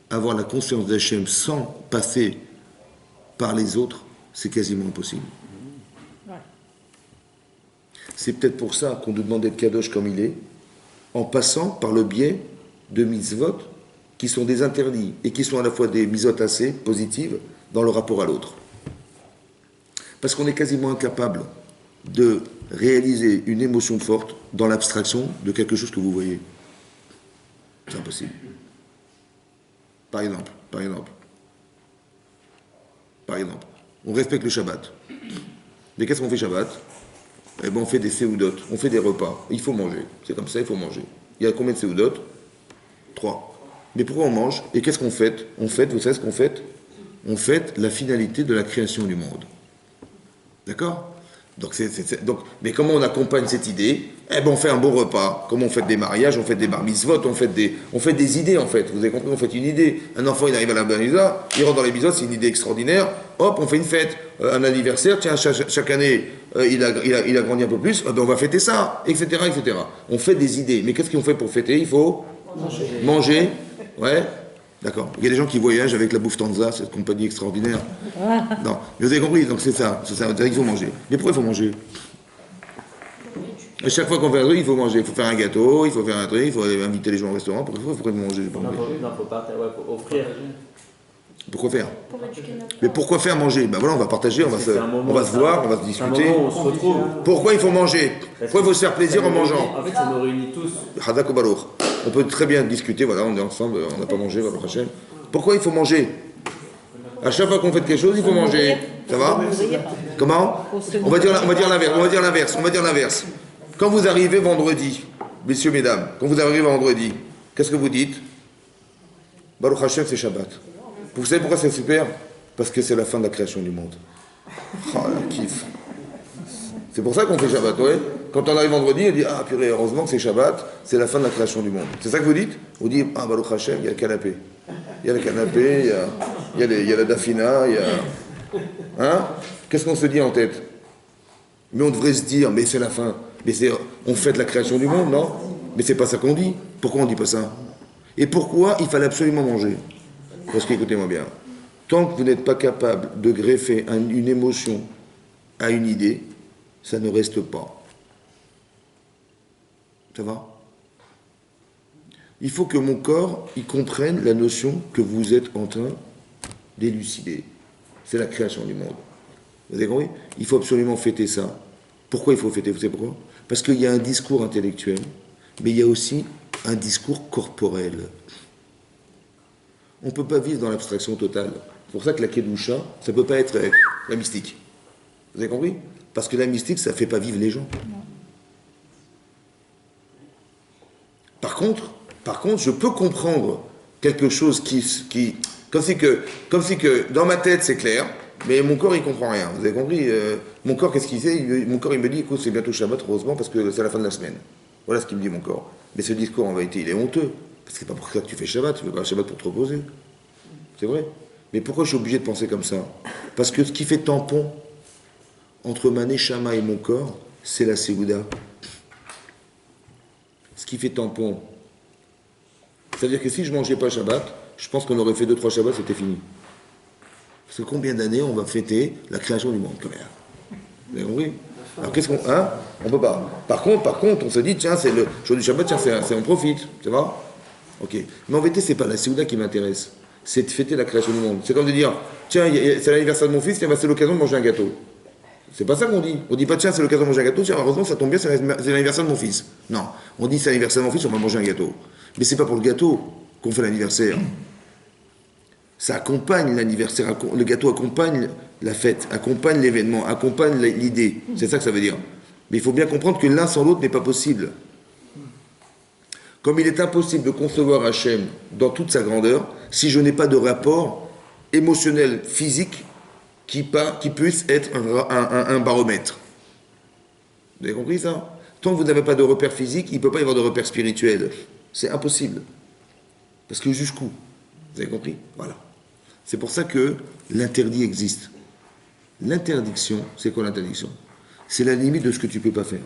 avoir la conscience d'Hachem sans passer par les autres, c'est quasiment impossible. C'est peut-être pour ça qu'on nous demande d'être kadosh comme il est, en passant par le biais de mitzvot qui sont des interdits et qui sont à la fois des mitzvot assez positives dans le rapport à l'autre. Parce qu'on est quasiment incapable de réaliser une émotion forte dans l'abstraction de quelque chose que vous voyez. C'est impossible. Par exemple, on respecte le Shabbat. Mais qu'est-ce qu'on fait Shabbat? Eh bien, on fait des séoudotes, on fait des repas. Il faut manger. C'est comme ça, il faut manger. Il y a combien de séoudotes? 3. Mais pourquoi on mange? Et qu'est-ce qu'on fête? Vous savez ce qu'on fête? On fête la finalité de la création du monde. D'accord? Donc, mais comment on accompagne cette idée? Eh bien, on fait un beau repas. Comme on fait des mariages, on fait des bar mitzvot, on fait des idées, en fait. Vous avez compris? On fait une idée. Un enfant, il arrive à la bar mitzvah, il rentre dans les mitzvot, c'est une idée extraordinaire. Hop, on fait une fête. Un anniversaire, tiens, chaque année, il a grandi un peu plus, ben on va fêter ça, etc., etc. On fait des idées. Mais qu'est-ce qu'on fait pour fêter? Il faut manger. Ouais. D'accord. Il y a des gens qui voyagent avec la Bouffe-Tanza, cette compagnie extraordinaire. Non, mais vous avez compris, donc c'est ça. Il faut manger. Mais pourquoi il faut manger? À chaque fois qu'on fait un truc, il faut manger. Il faut faire un gâteau, il faut faire un truc, il faut inviter les gens au restaurant. Pourquoi il faut manger? Non, faut offrir. Pourquoi faire? Pour éduquer notre Mais corps. pourquoi faire manger? Ben voilà, on va partager, on va se voir, on va se C'est un discuter. moment où on se retrouve. Pourquoi il faut manger? Pourquoi il faut se faire plaisir en mangeant? En fait, ça nous réunit tous. Hadak ou Baruch. On peut très bien discuter, voilà, on est ensemble, on n'a pas mangé, Baruch Hashem. Pourquoi il faut manger? À chaque fois qu'on fait quelque chose, il faut manger. Ça va? Comment? On va dire l'inverse. Quand vous arrivez vendredi, messieurs, mesdames, quand vous arrivez vendredi, qu'est-ce que vous dites? Baruch Hashem, c'est Shabbat. Vous savez pourquoi c'est super? Parce que c'est la fin de la création du monde. Oh, la kiff. C'est pour ça qu'on fait Shabbat, ouais. Quand on arrive vendredi, on dit, ah purée, heureusement que c'est Shabbat, c'est la fin de la création du monde. C'est ça que vous dites? Vous dites, ah Baruch Hashem, il y a le canapé. Il y a le canapé, il y a la dafina, il y a... Hein? Qu'est-ce qu'on se dit en tête? Mais on devrait se dire, mais c'est la fin. Mais on fête la création du monde, non? Mais c'est pas ça qu'on dit. Pourquoi on dit pas ça? Et pourquoi il fallait absolument manger? Parce qu'écoutez-moi bien, tant que vous n'êtes pas capable de greffer une émotion à une idée, ça ne reste pas. Ça va? Il faut que mon corps, il comprenne la notion que vous êtes en train d'élucider. C'est la création du monde. Vous avez compris? Il faut absolument fêter ça. Pourquoi il faut fêter? Vous savez pourquoi? Parce qu'il y a un discours intellectuel, mais il y a aussi un discours corporel. On ne peut pas vivre dans l'abstraction totale. C'est pour ça que la Kedusha, ça ne peut pas être la mystique. Vous avez compris? Parce que la mystique, ça ne fait pas vivre les gens. Par contre, je peux comprendre quelque chose qui comme si que dans ma tête c'est clair, mais mon corps il comprend rien. Vous avez compris? Mon corps, qu'est-ce qu'il fait? Mon corps il me dit, écoute, c'est bientôt Shabbat, heureusement, parce que c'est la fin de la semaine. Voilà ce qu'il me dit mon corps. Mais ce discours en vérité, il est honteux. Parce que c'est pas pour ça que tu fais Shabbat, tu fais pas Shabbat pour te reposer. C'est vrai. Mais pourquoi je suis obligé de penser comme ça? Parce que ce qui fait tampon entre ma neshama et mon corps, c'est la Séouda. Ce qui fait tampon. C'est-à-dire que si je mangeais pas Shabbat, je pense qu'on aurait fait 2-3 Shabbats, c'était fini. Parce que combien d'années on va fêter la création du monde, quand même? Vous avez compris? Alors qu'est-ce qu'on... Hein? On peut pas. Par contre, on se dit, tiens, c'est le jour du Shabbat, tiens, c'est on profite. Tu vois? Ok. Mais en vérité, c'est pas la Séouda qui m'intéresse. C'est de fêter la création du monde. C'est comme de dire, tiens, c'est l'anniversaire de mon fils, tiens, c'est l'occasion de manger un gâteau. C'est pas ça qu'on dit. On dit pas, tiens, c'est l'occasion de manger un gâteau, tiens, heureusement, ça tombe bien, c'est l'anniversaire de mon fils. Non. On dit, c'est l'anniversaire de mon fils, on va manger un gâteau. Mais c'est pas pour le gâteau qu'on fait l'anniversaire. Ça accompagne l'anniversaire. Le gâteau accompagne la fête, accompagne l'événement, accompagne l'idée. C'est ça que ça veut dire. Mais il faut bien comprendre que l'un sans l'autre n'est pas possible. Comme il est impossible de concevoir Hachem dans toute sa grandeur, si je n'ai pas de rapport émotionnel, physique, qui puisse être un baromètre. Vous avez compris ça? Tant que vous n'avez pas de repère physique, il ne peut pas y avoir de repère spirituel. C'est impossible. Parce que jusqu'où? Vous avez compris? Voilà. C'est pour ça que l'interdit existe. L'interdiction, c'est quoi l'interdiction? C'est la limite de ce que tu ne peux pas faire.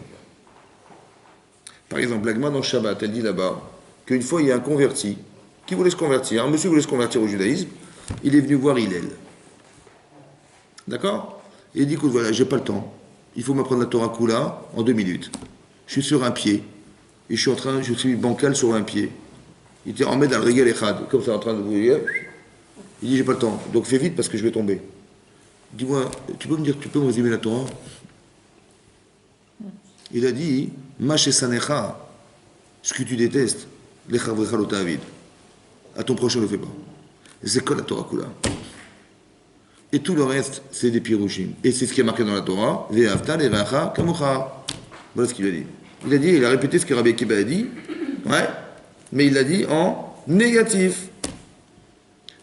Par exemple, l'Agma dans Shabbat, elle dit là-bas qu'une fois il y a un converti qui voulait se convertir, un monsieur voulait se convertir au judaïsme, il est venu voir Hillel. D'accord? Et il dit, écoute, voilà, j'ai pas le temps. Il faut m'apprendre la Torah Kula en 2 minutes. Je suis sur un pied. Et je suis bancal sur un pied. Il était en dans le régal echad, comme ça, en train de vous dire. Il dit, j'ai pas le temps. Donc fais vite parce que je vais tomber. Dis-moi, tu peux me résumer la Torah? Il a dit, Mache Sanecha, ce que tu détestes, l'echavrecha lo ta'avid. À ton prochain, ne le fais pas. C'est quoi la Torah Kula? Et tout le reste, c'est des pirouchim. Et c'est ce qui est marqué dans la Torah, Ve'avta le'racha kamocha. Voilà ce qu'il a dit. Il a répété ce que Rabbi Akiva a dit, ouais, mais il l'a dit en négatif.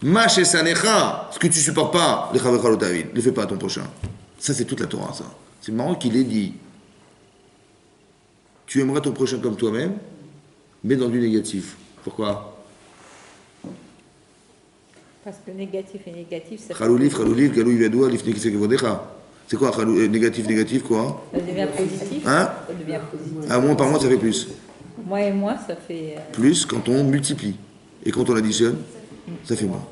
Mache sanecha, ce que tu supportes pas, l'echavrecha lo ta'avid, ne le fais pas à ton prochain. Ça, c'est toute la Torah, ça. C'est marrant qu'il ait dit. Tu aimeras ton prochain comme toi-même, mais dans du négatif. Pourquoi? Parce que négatif et négatif, ça Khalulif, galou yadua, lifne kisekevodecha. C'est quoi négatif, quoi? ça devient positif. Hein? Ça devient positif. À moins par mois, ça fait plus. Moi et moi, ça fait... Plus quand on multiplie. Et quand on additionne, ça fait moins.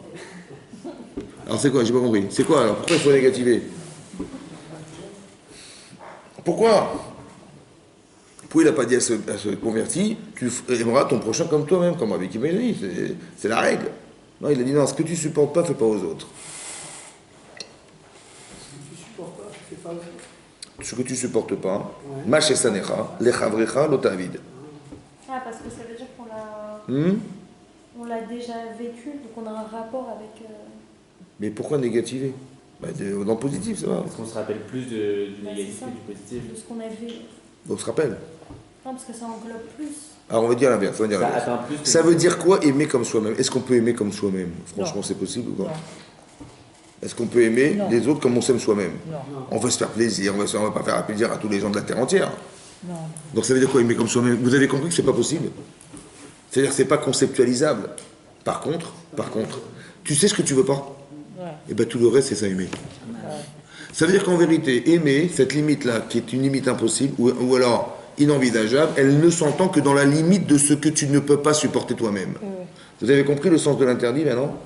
Alors c'est quoi? J'ai pas compris. C'est quoi alors? Pourquoi il faut négativer? Pourquoi? Pourquoi il n'a pas dit à ce converti, tu aimeras ton prochain comme toi-même, comme avec Imélie? C'est la règle. Non, il a dit non, ce que tu supportes pas, fais pas aux autres. Tu supportes pas, tu fais pas aussi. Ce que tu supportes pas, Ouais. Mash esanecha, lechavrecha, lotavid. Ah, parce que ça veut dire qu'on l'a, Hmm. on l'a déjà vécu, donc on a un rapport avec. Mais pourquoi négativer? Dans le positif, ça va. Parce qu'on se rappelle plus du Bah, négatif c'est ça. Hmm. que du positif. De ce qu'on a vu. On se rappelle. Non, parce que ça englobe plus. Alors on va dire l'inverse. On va dire Ça l'inverse. atteint plus que Ça veut dire quoi aimer comme soi-même? Est-ce qu'on peut aimer comme soi-même? Franchement, Non. c'est possible ou pas? Non. Est-ce qu'on peut aimer Non. les autres comme on s'aime soi-même? Non. On veut se faire plaisir, on va pas faire plaisir à tous les gens de la terre entière. Non. Donc ça veut dire quoi aimer comme soi-même? Vous avez compris que c'est pas possible? C'est-à-dire que c'est pas conceptualisable. Par contre, tu sais ce que tu veux pas? Ouais. Et bien tout le reste, c'est ça aimer. Ça veut dire qu'en vérité, aimer, cette limite-là, qui est une limite impossible, ou alors inenvisageable, elle ne s'entend que dans la limite de ce que tu ne peux pas supporter toi-même. Vous avez compris le sens de l'interdit maintenant?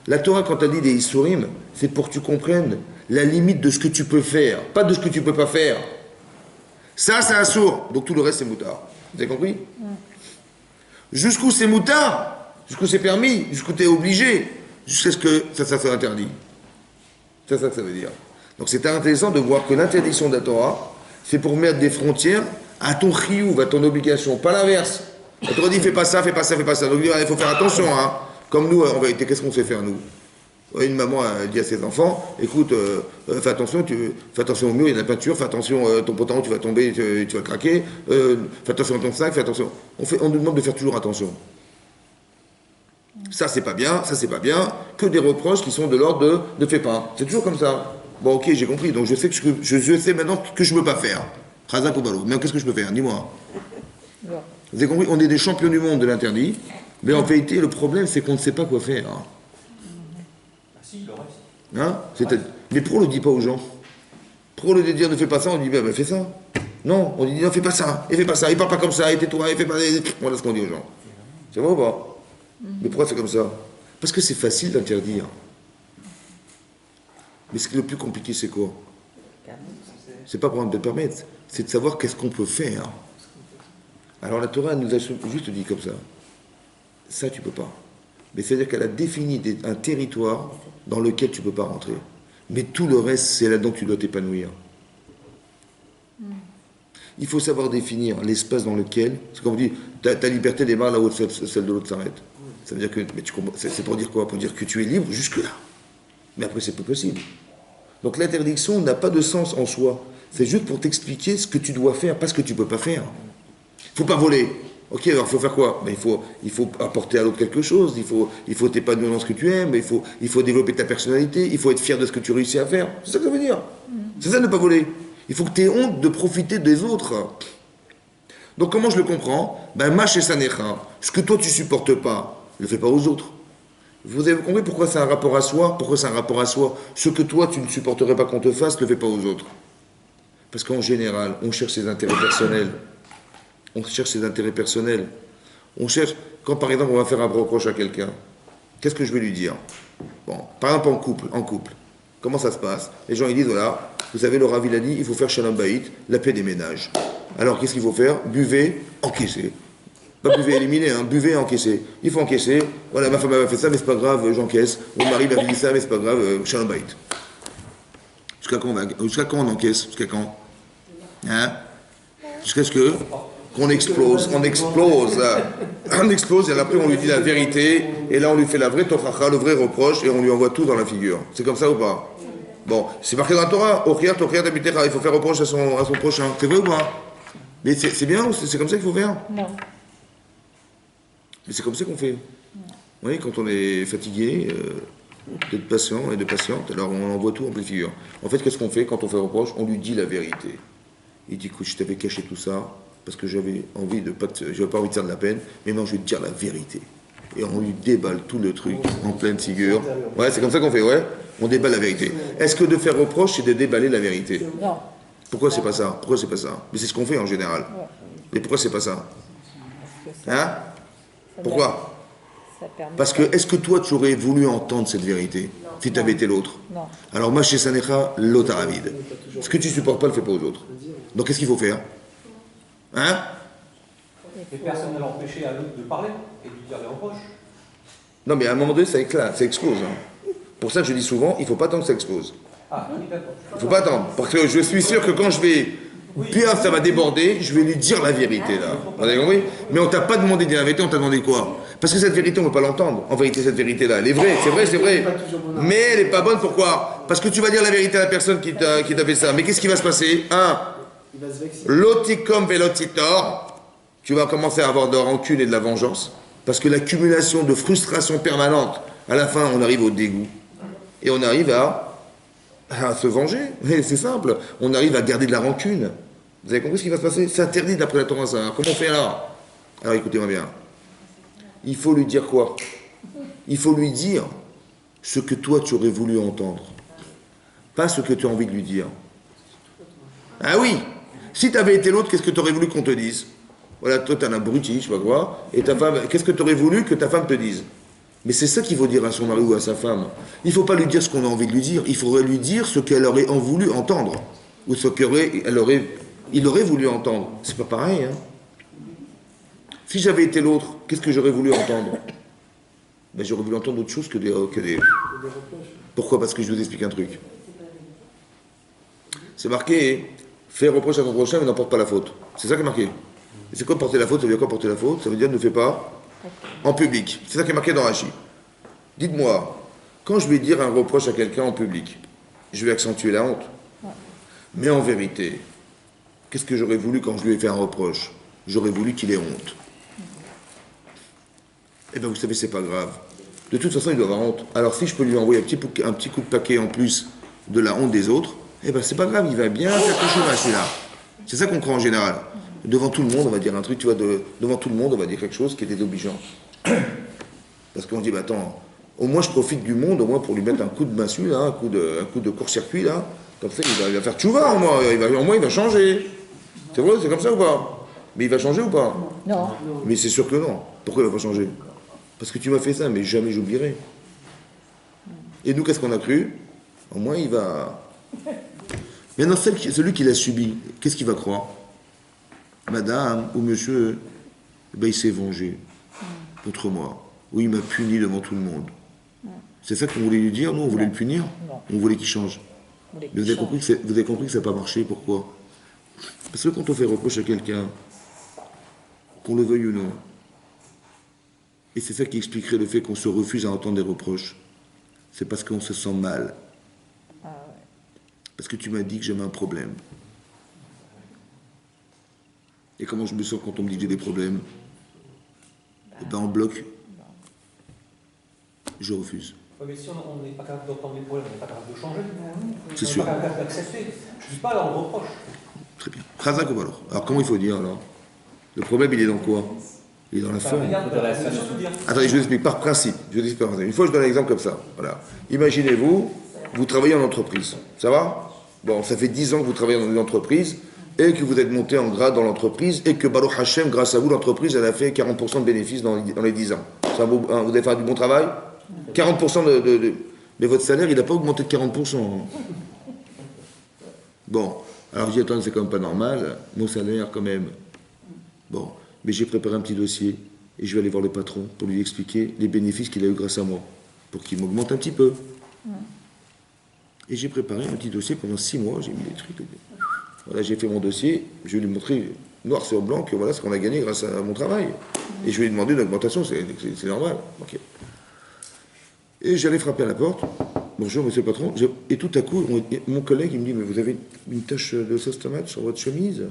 La Torah, quand elle dit des Issourim, c'est pour que tu comprennes la limite de ce que tu peux faire, pas de ce que tu peux pas faire. Ça, c'est un sourd, donc tout le reste, c'est moutard. Vous avez compris? Jusqu'où c'est moutard, jusqu'où c'est permis, jusqu'où tu es obligé, jusqu'à ce que ça soit interdit. C'est ça que ça veut dire. Donc c'est intéressant de voir que l'interdiction de la Torah, c'est pour mettre des frontières à ton chiyuv, à ton obligation, pas l'inverse. La Torah dit fais pas ça, fais pas ça, fais pas ça. Donc il faut faire attention, hein. Comme nous, en vérité, qu'est-ce qu'on sait faire nous? Une maman elle dit à ses enfants, écoute, fais attention au mur, il y a de la peinture, fais attention, ton pantalon, tu vas tomber, tu vas craquer, fais attention à ton sac, fais attention. On nous demande de faire toujours attention. Ça c'est pas bien, que des reproches qui sont de l'ordre de ne fais pas. C'est toujours comme ça. Bon ok, j'ai compris, donc je sais maintenant ce que je ne peux pas faire. Khazak ou Balo, mais qu'est-ce que je peux faire? Dis-moi. Non. Vous avez compris, on est des champions du monde de l'interdit, mais en vérité, le problème c'est qu'on ne sait pas quoi faire. Ah si, le reste. Hein? Mais pourquoi on ne le dit pas aux gens? Pourquoi on le dire ne fais pas ça, on dit ben fais ça. Non, on dit non, fais pas ça, et fais pas ça, et parle pas comme ça, et tais-toi, et fais pas. Voilà ce qu'on dit aux gens. C'est vrai ou pas? Mais pourquoi c'est comme ça? Parce que c'est facile d'interdire. Mais ce qui est le plus compliqué, c'est quoi? C'est pas pour de permettre, c'est de savoir qu'est-ce qu'on peut faire. Alors la Torah nous a juste dit comme ça. Ça, tu peux pas. Mais c'est-à-dire qu'elle a défini un territoire dans lequel tu ne peux pas rentrer. Mais tout le reste, c'est là-dedans que tu dois t'épanouir. Il faut savoir définir l'espace dans lequel, c'est comme on dit, ta liberté démarre là où celle de l'autre s'arrête. Ça veut dire que, mais c'est pour dire quoi? Pour dire que tu es libre jusque-là. Mais après, c'est plus possible. Donc l'interdiction n'a pas de sens en soi. C'est juste pour t'expliquer ce que tu dois faire, pas ce que tu ne peux pas faire. Il ne faut pas voler. Ok, alors il faut faire quoi? Ben, il faut apporter à l'autre quelque chose, il faut t'épanouir dans ce que tu aimes, il faut développer ta personnalité, il faut être fier de ce que tu réussis à faire. C'est ça que ça veut dire. C'est ça ne pas voler. Il faut que tu aies honte de profiter des autres. Donc comment je le comprends? Ben, mâche et sanecha, ce que toi tu supportes pas, ne le fais pas aux autres. Vous avez compris pourquoi c'est un rapport à soi? Pourquoi c'est un rapport à soi? Ce que toi tu ne supporterais pas qu'on te fasse, ne le fais pas aux autres. Parce qu'en général, on cherche ses intérêts personnels. On cherche ses intérêts personnels. On cherche, quand par exemple on va faire un reproche à quelqu'un, qu'est-ce que je vais lui dire? Bon, par exemple en couple, comment ça se passe? Les gens ils disent voilà, vous savez le Rav il a dit, il faut faire Shalom Bayit, la paix des ménages. Alors qu'est-ce qu'il faut faire? Buvez, encaissez. Pas buvez, éliminer, hein, buvez, encaissez. Il faut encaisser. Voilà, ma femme m'a fait ça, mais c'est pas grave, j'encaisse. Mon mari m'a dit ça, mais c'est pas grave, Shalom Bayit. Jusqu'à quand on encaisse? Jusqu'à quand? Hein? Jusqu'à ce que qu'on explose, on explose, et après on lui dit la vérité, et là on lui fait la vraie tochacha, le vrai reproche, et on lui envoie tout dans la figure. C'est comme ça ou pas? Bon, c'est marqué dans la Torah, Ochia, Tochia, Tabitecha, il faut faire reproche à son prochain. C'est vrai ou pas? Mais c'est bien ou c'est comme ça qu'il faut faire? Non. Mais c'est comme ça qu'on fait. Vous voyez, quand on est fatigué, d'être patient et de patiente, alors on envoie tout en pleine figure. En fait, qu'est-ce qu'on fait quand on fait reproche? On lui dit la vérité. Il dit, écoute, je t'avais caché tout ça, parce que j'avais pas envie de faire de la peine, mais non, je vais te dire la vérité. Et on lui déballe tout le truc en pleine figure. Ouais, c'est comme ça qu'on fait, ouais. On déballe la vérité. Est-ce que de faire reproche, c'est de déballer la vérité? Non. Pourquoi c'est pas ça? Pourquoi c'est pas ça? Mais c'est ce qu'on fait en général. Ouais. Mais pourquoi c'est pas ça? Parce que ça, Hein? ça Pourquoi? permet Parce que, est-ce que toi, tu aurais voulu entendre cette vérité si tu avais été l'autre? Non. Alors, Maché Sanecha, l'otaravid. Ce que tu supportes pas, le fais pas aux autres. Donc, qu'est-ce qu'il faut faire? Hein? Et personne n'a empêché à l'autre de parler et de lui dire les reproches. Non, mais à un moment donné, ça éclate, ça explose. Hein. Pour ça que je dis souvent, il ne faut pas attendre que ça explose. Ah, oui, d'accord. Il ne faut pas attendre. Parce que je suis sûr que quand je vais... Puis ça va déborder, je vais lui dire la vérité, là. Vous avez compris? Mais on t'a pas demandé de dire la vérité, on t'a demandé quoi? Parce que cette vérité, on ne veut pas l'entendre. En vérité, cette vérité-là, elle est vraie, c'est vrai, c'est vrai. Mais elle n'est pas bonne, pourquoi? Parce que tu vas dire la vérité à la personne qui t'a fait ça. Mais qu'est-ce qui va se passer? Il va se vexer. L'oticum velotitor, tu vas commencer à avoir de la rancune et de la vengeance. Parce que l'accumulation de frustration permanente, à la fin, on arrive au dégoût. Et on arrive à se venger. C'est simple. On arrive à garder de la rancune. Vous avez compris ce qui va se passer? C'est interdit d'après la Torah, ça. Comment on fait alors? Alors écoutez-moi bien. Il faut lui dire quoi? Il faut lui dire ce que toi tu aurais voulu entendre. Pas ce que tu as envie de lui dire. Ah oui! Si tu avais été l'autre, qu'est-ce que tu aurais voulu qu'on te dise? Voilà, toi t'es un abruti, je sais pas quoi, et ta femme, qu'est-ce que tu aurais voulu que ta femme te dise? Mais c'est ça qu'il faut dire à son mari ou à sa femme. Il ne faut pas lui dire ce qu'on a envie de lui dire, il faudrait lui dire ce qu'elle aurait voulu entendre, ou ce il aurait voulu entendre. C'est pas pareil, hein? Si j'avais été l'autre, qu'est-ce que j'aurais voulu entendre? Ben, j'aurais voulu entendre autre chose que des... Pourquoi? Parce que je vous explique un truc. C'est marqué, fais reproche à ton prochain, mais n'emporte pas la faute. C'est ça qui est marqué. Et c'est quoi porter la faute? Ça veut dire quoi porter la faute? Ça veut dire ne fais pas en public. C'est ça qui est marqué dans Rashi. Dites-moi, quand je vais dire un reproche à quelqu'un en public, je vais accentuer la honte. Mais en vérité, qu'est-ce que j'aurais voulu quand je lui ai fait un reproche? J'aurais voulu qu'il ait honte. Eh bien, vous savez, c'est pas grave. De toute façon, il doit avoir honte. Alors, si je peux lui envoyer un petit coup de paquet en plus de la honte des autres, eh bien, c'est pas grave, il va bien faire quelque chose à celui-là. C'est ça qu'on croit en général. Devant tout le monde, on va dire un truc, tu vois, devant tout le monde, on va dire quelque chose qui est désobligeant. Parce qu'on se dit, bah attends, au moins je profite du monde, au moins pour lui mettre un coup de massue, là, un coup de court-circuit, là. Comme ça, il va faire tchouva, au moins, il va changer. C'est vrai, c'est comme ça ou pas? Mais il va changer ou pas? Non. Mais c'est sûr que non. Pourquoi il va pas changer? Parce que tu m'as fait ça, mais jamais j'oublierai. Et nous, qu'est-ce qu'on a cru? Au moins, il va... Maintenant, celui qui l'a subi, qu'est-ce qu'il va croire? Madame ou monsieur, ben, il s'est vengé contre moi. Ou il m'a puni devant tout le monde. C'est ça qu'on voulait lui dire? Nous, on voulait le punir? On voulait qu'il change. Mais vous avez compris que ça n'a pas marché. Pourquoi? Parce que quand on fait reproche à quelqu'un, qu'on le veuille ou non, et c'est ça qui expliquerait le fait qu'on se refuse à entendre des reproches, c'est parce qu'on se sent mal. Parce que tu m'as dit que j'avais un problème. Et comment je me sens quand on me dit que j'ai des problèmes? Eh ben, en bloc, je refuse. Mais si on n'est pas capable d'entendre les problèmes, on n'est pas capable de changer. C'est sûr. On n'est pas capable d'accepter. Je ne dis pas là, on reproche. Très bien. Khazak ou alors? Alors, comment il faut dire alors? Le problème, il est dans quoi? Il est dans la forme. Attendez, je vous explique par principe. Une fois, je donne un exemple comme ça. Voilà. Imaginez-vous, vous travaillez en entreprise. Ça va? Bon, ça fait 10 ans que vous travaillez dans une entreprise et que vous êtes monté en grade dans l'entreprise et que Baruch Hashem, grâce à vous, l'entreprise, elle a fait 40% de bénéfices dans les 10 ans. Vous avez fait du bon travail? 40% Mais votre salaire, il n'a pas augmenté de 40%. Bon, alors je dis, attends, c'est quand même pas normal. Mon salaire, quand même. Bon, mais j'ai préparé un petit dossier et je vais aller voir le patron pour lui expliquer les bénéfices qu'il a eu grâce à moi, pour qu'il m'augmente un petit peu. Et j'ai préparé un petit dossier pendant 6 mois, j'ai mis des trucs. Voilà, j'ai fait mon dossier, je vais lui montrer noir sur blanc que voilà ce qu'on a gagné grâce à mon travail. Et je vais lui demander une augmentation, c'est normal. Okay. Et j'allais frapper à la porte. Bonjour, monsieur le patron. Et tout à coup, mon collègue, il me dit, mais vous avez une tache de sauce tomate sur votre chemise?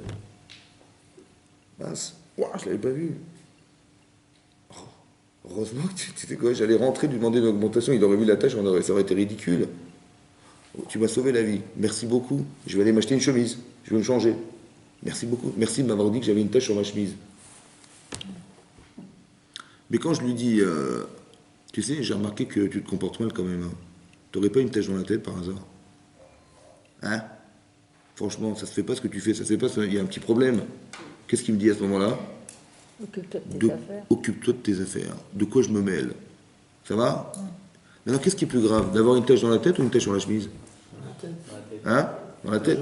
Mince. Ouah, je ne l'avais pas vu. Oh, heureusement que tu sais quoi, j'allais rentrer, lui demander une augmentation, il aurait vu la tache, ça aurait été ridicule. Oh, tu m'as sauvé la vie. Merci beaucoup. Je vais aller m'acheter une chemise. Je vais me changer. Merci beaucoup. Merci de m'avoir dit que j'avais une tache sur ma chemise. Mais quand je lui dis, tu sais, j'ai remarqué que tu te comportes mal quand même. Hein. Tu n'aurais pas une tache dans la tête par hasard? Hein? Franchement, ça se fait pas ce que tu fais. Ça se fait pas. Il y a un petit problème. Qu'est-ce qu'il me dit à ce moment-là? Occupe-toi de tes affaires. Occupe-toi de tes affaires. De quoi je me mêle? Ça va? Maintenant, qu'est-ce qui est plus grave? D'avoir une tache dans la tête ou une tache sur la chemise? Hein? Dans la tête.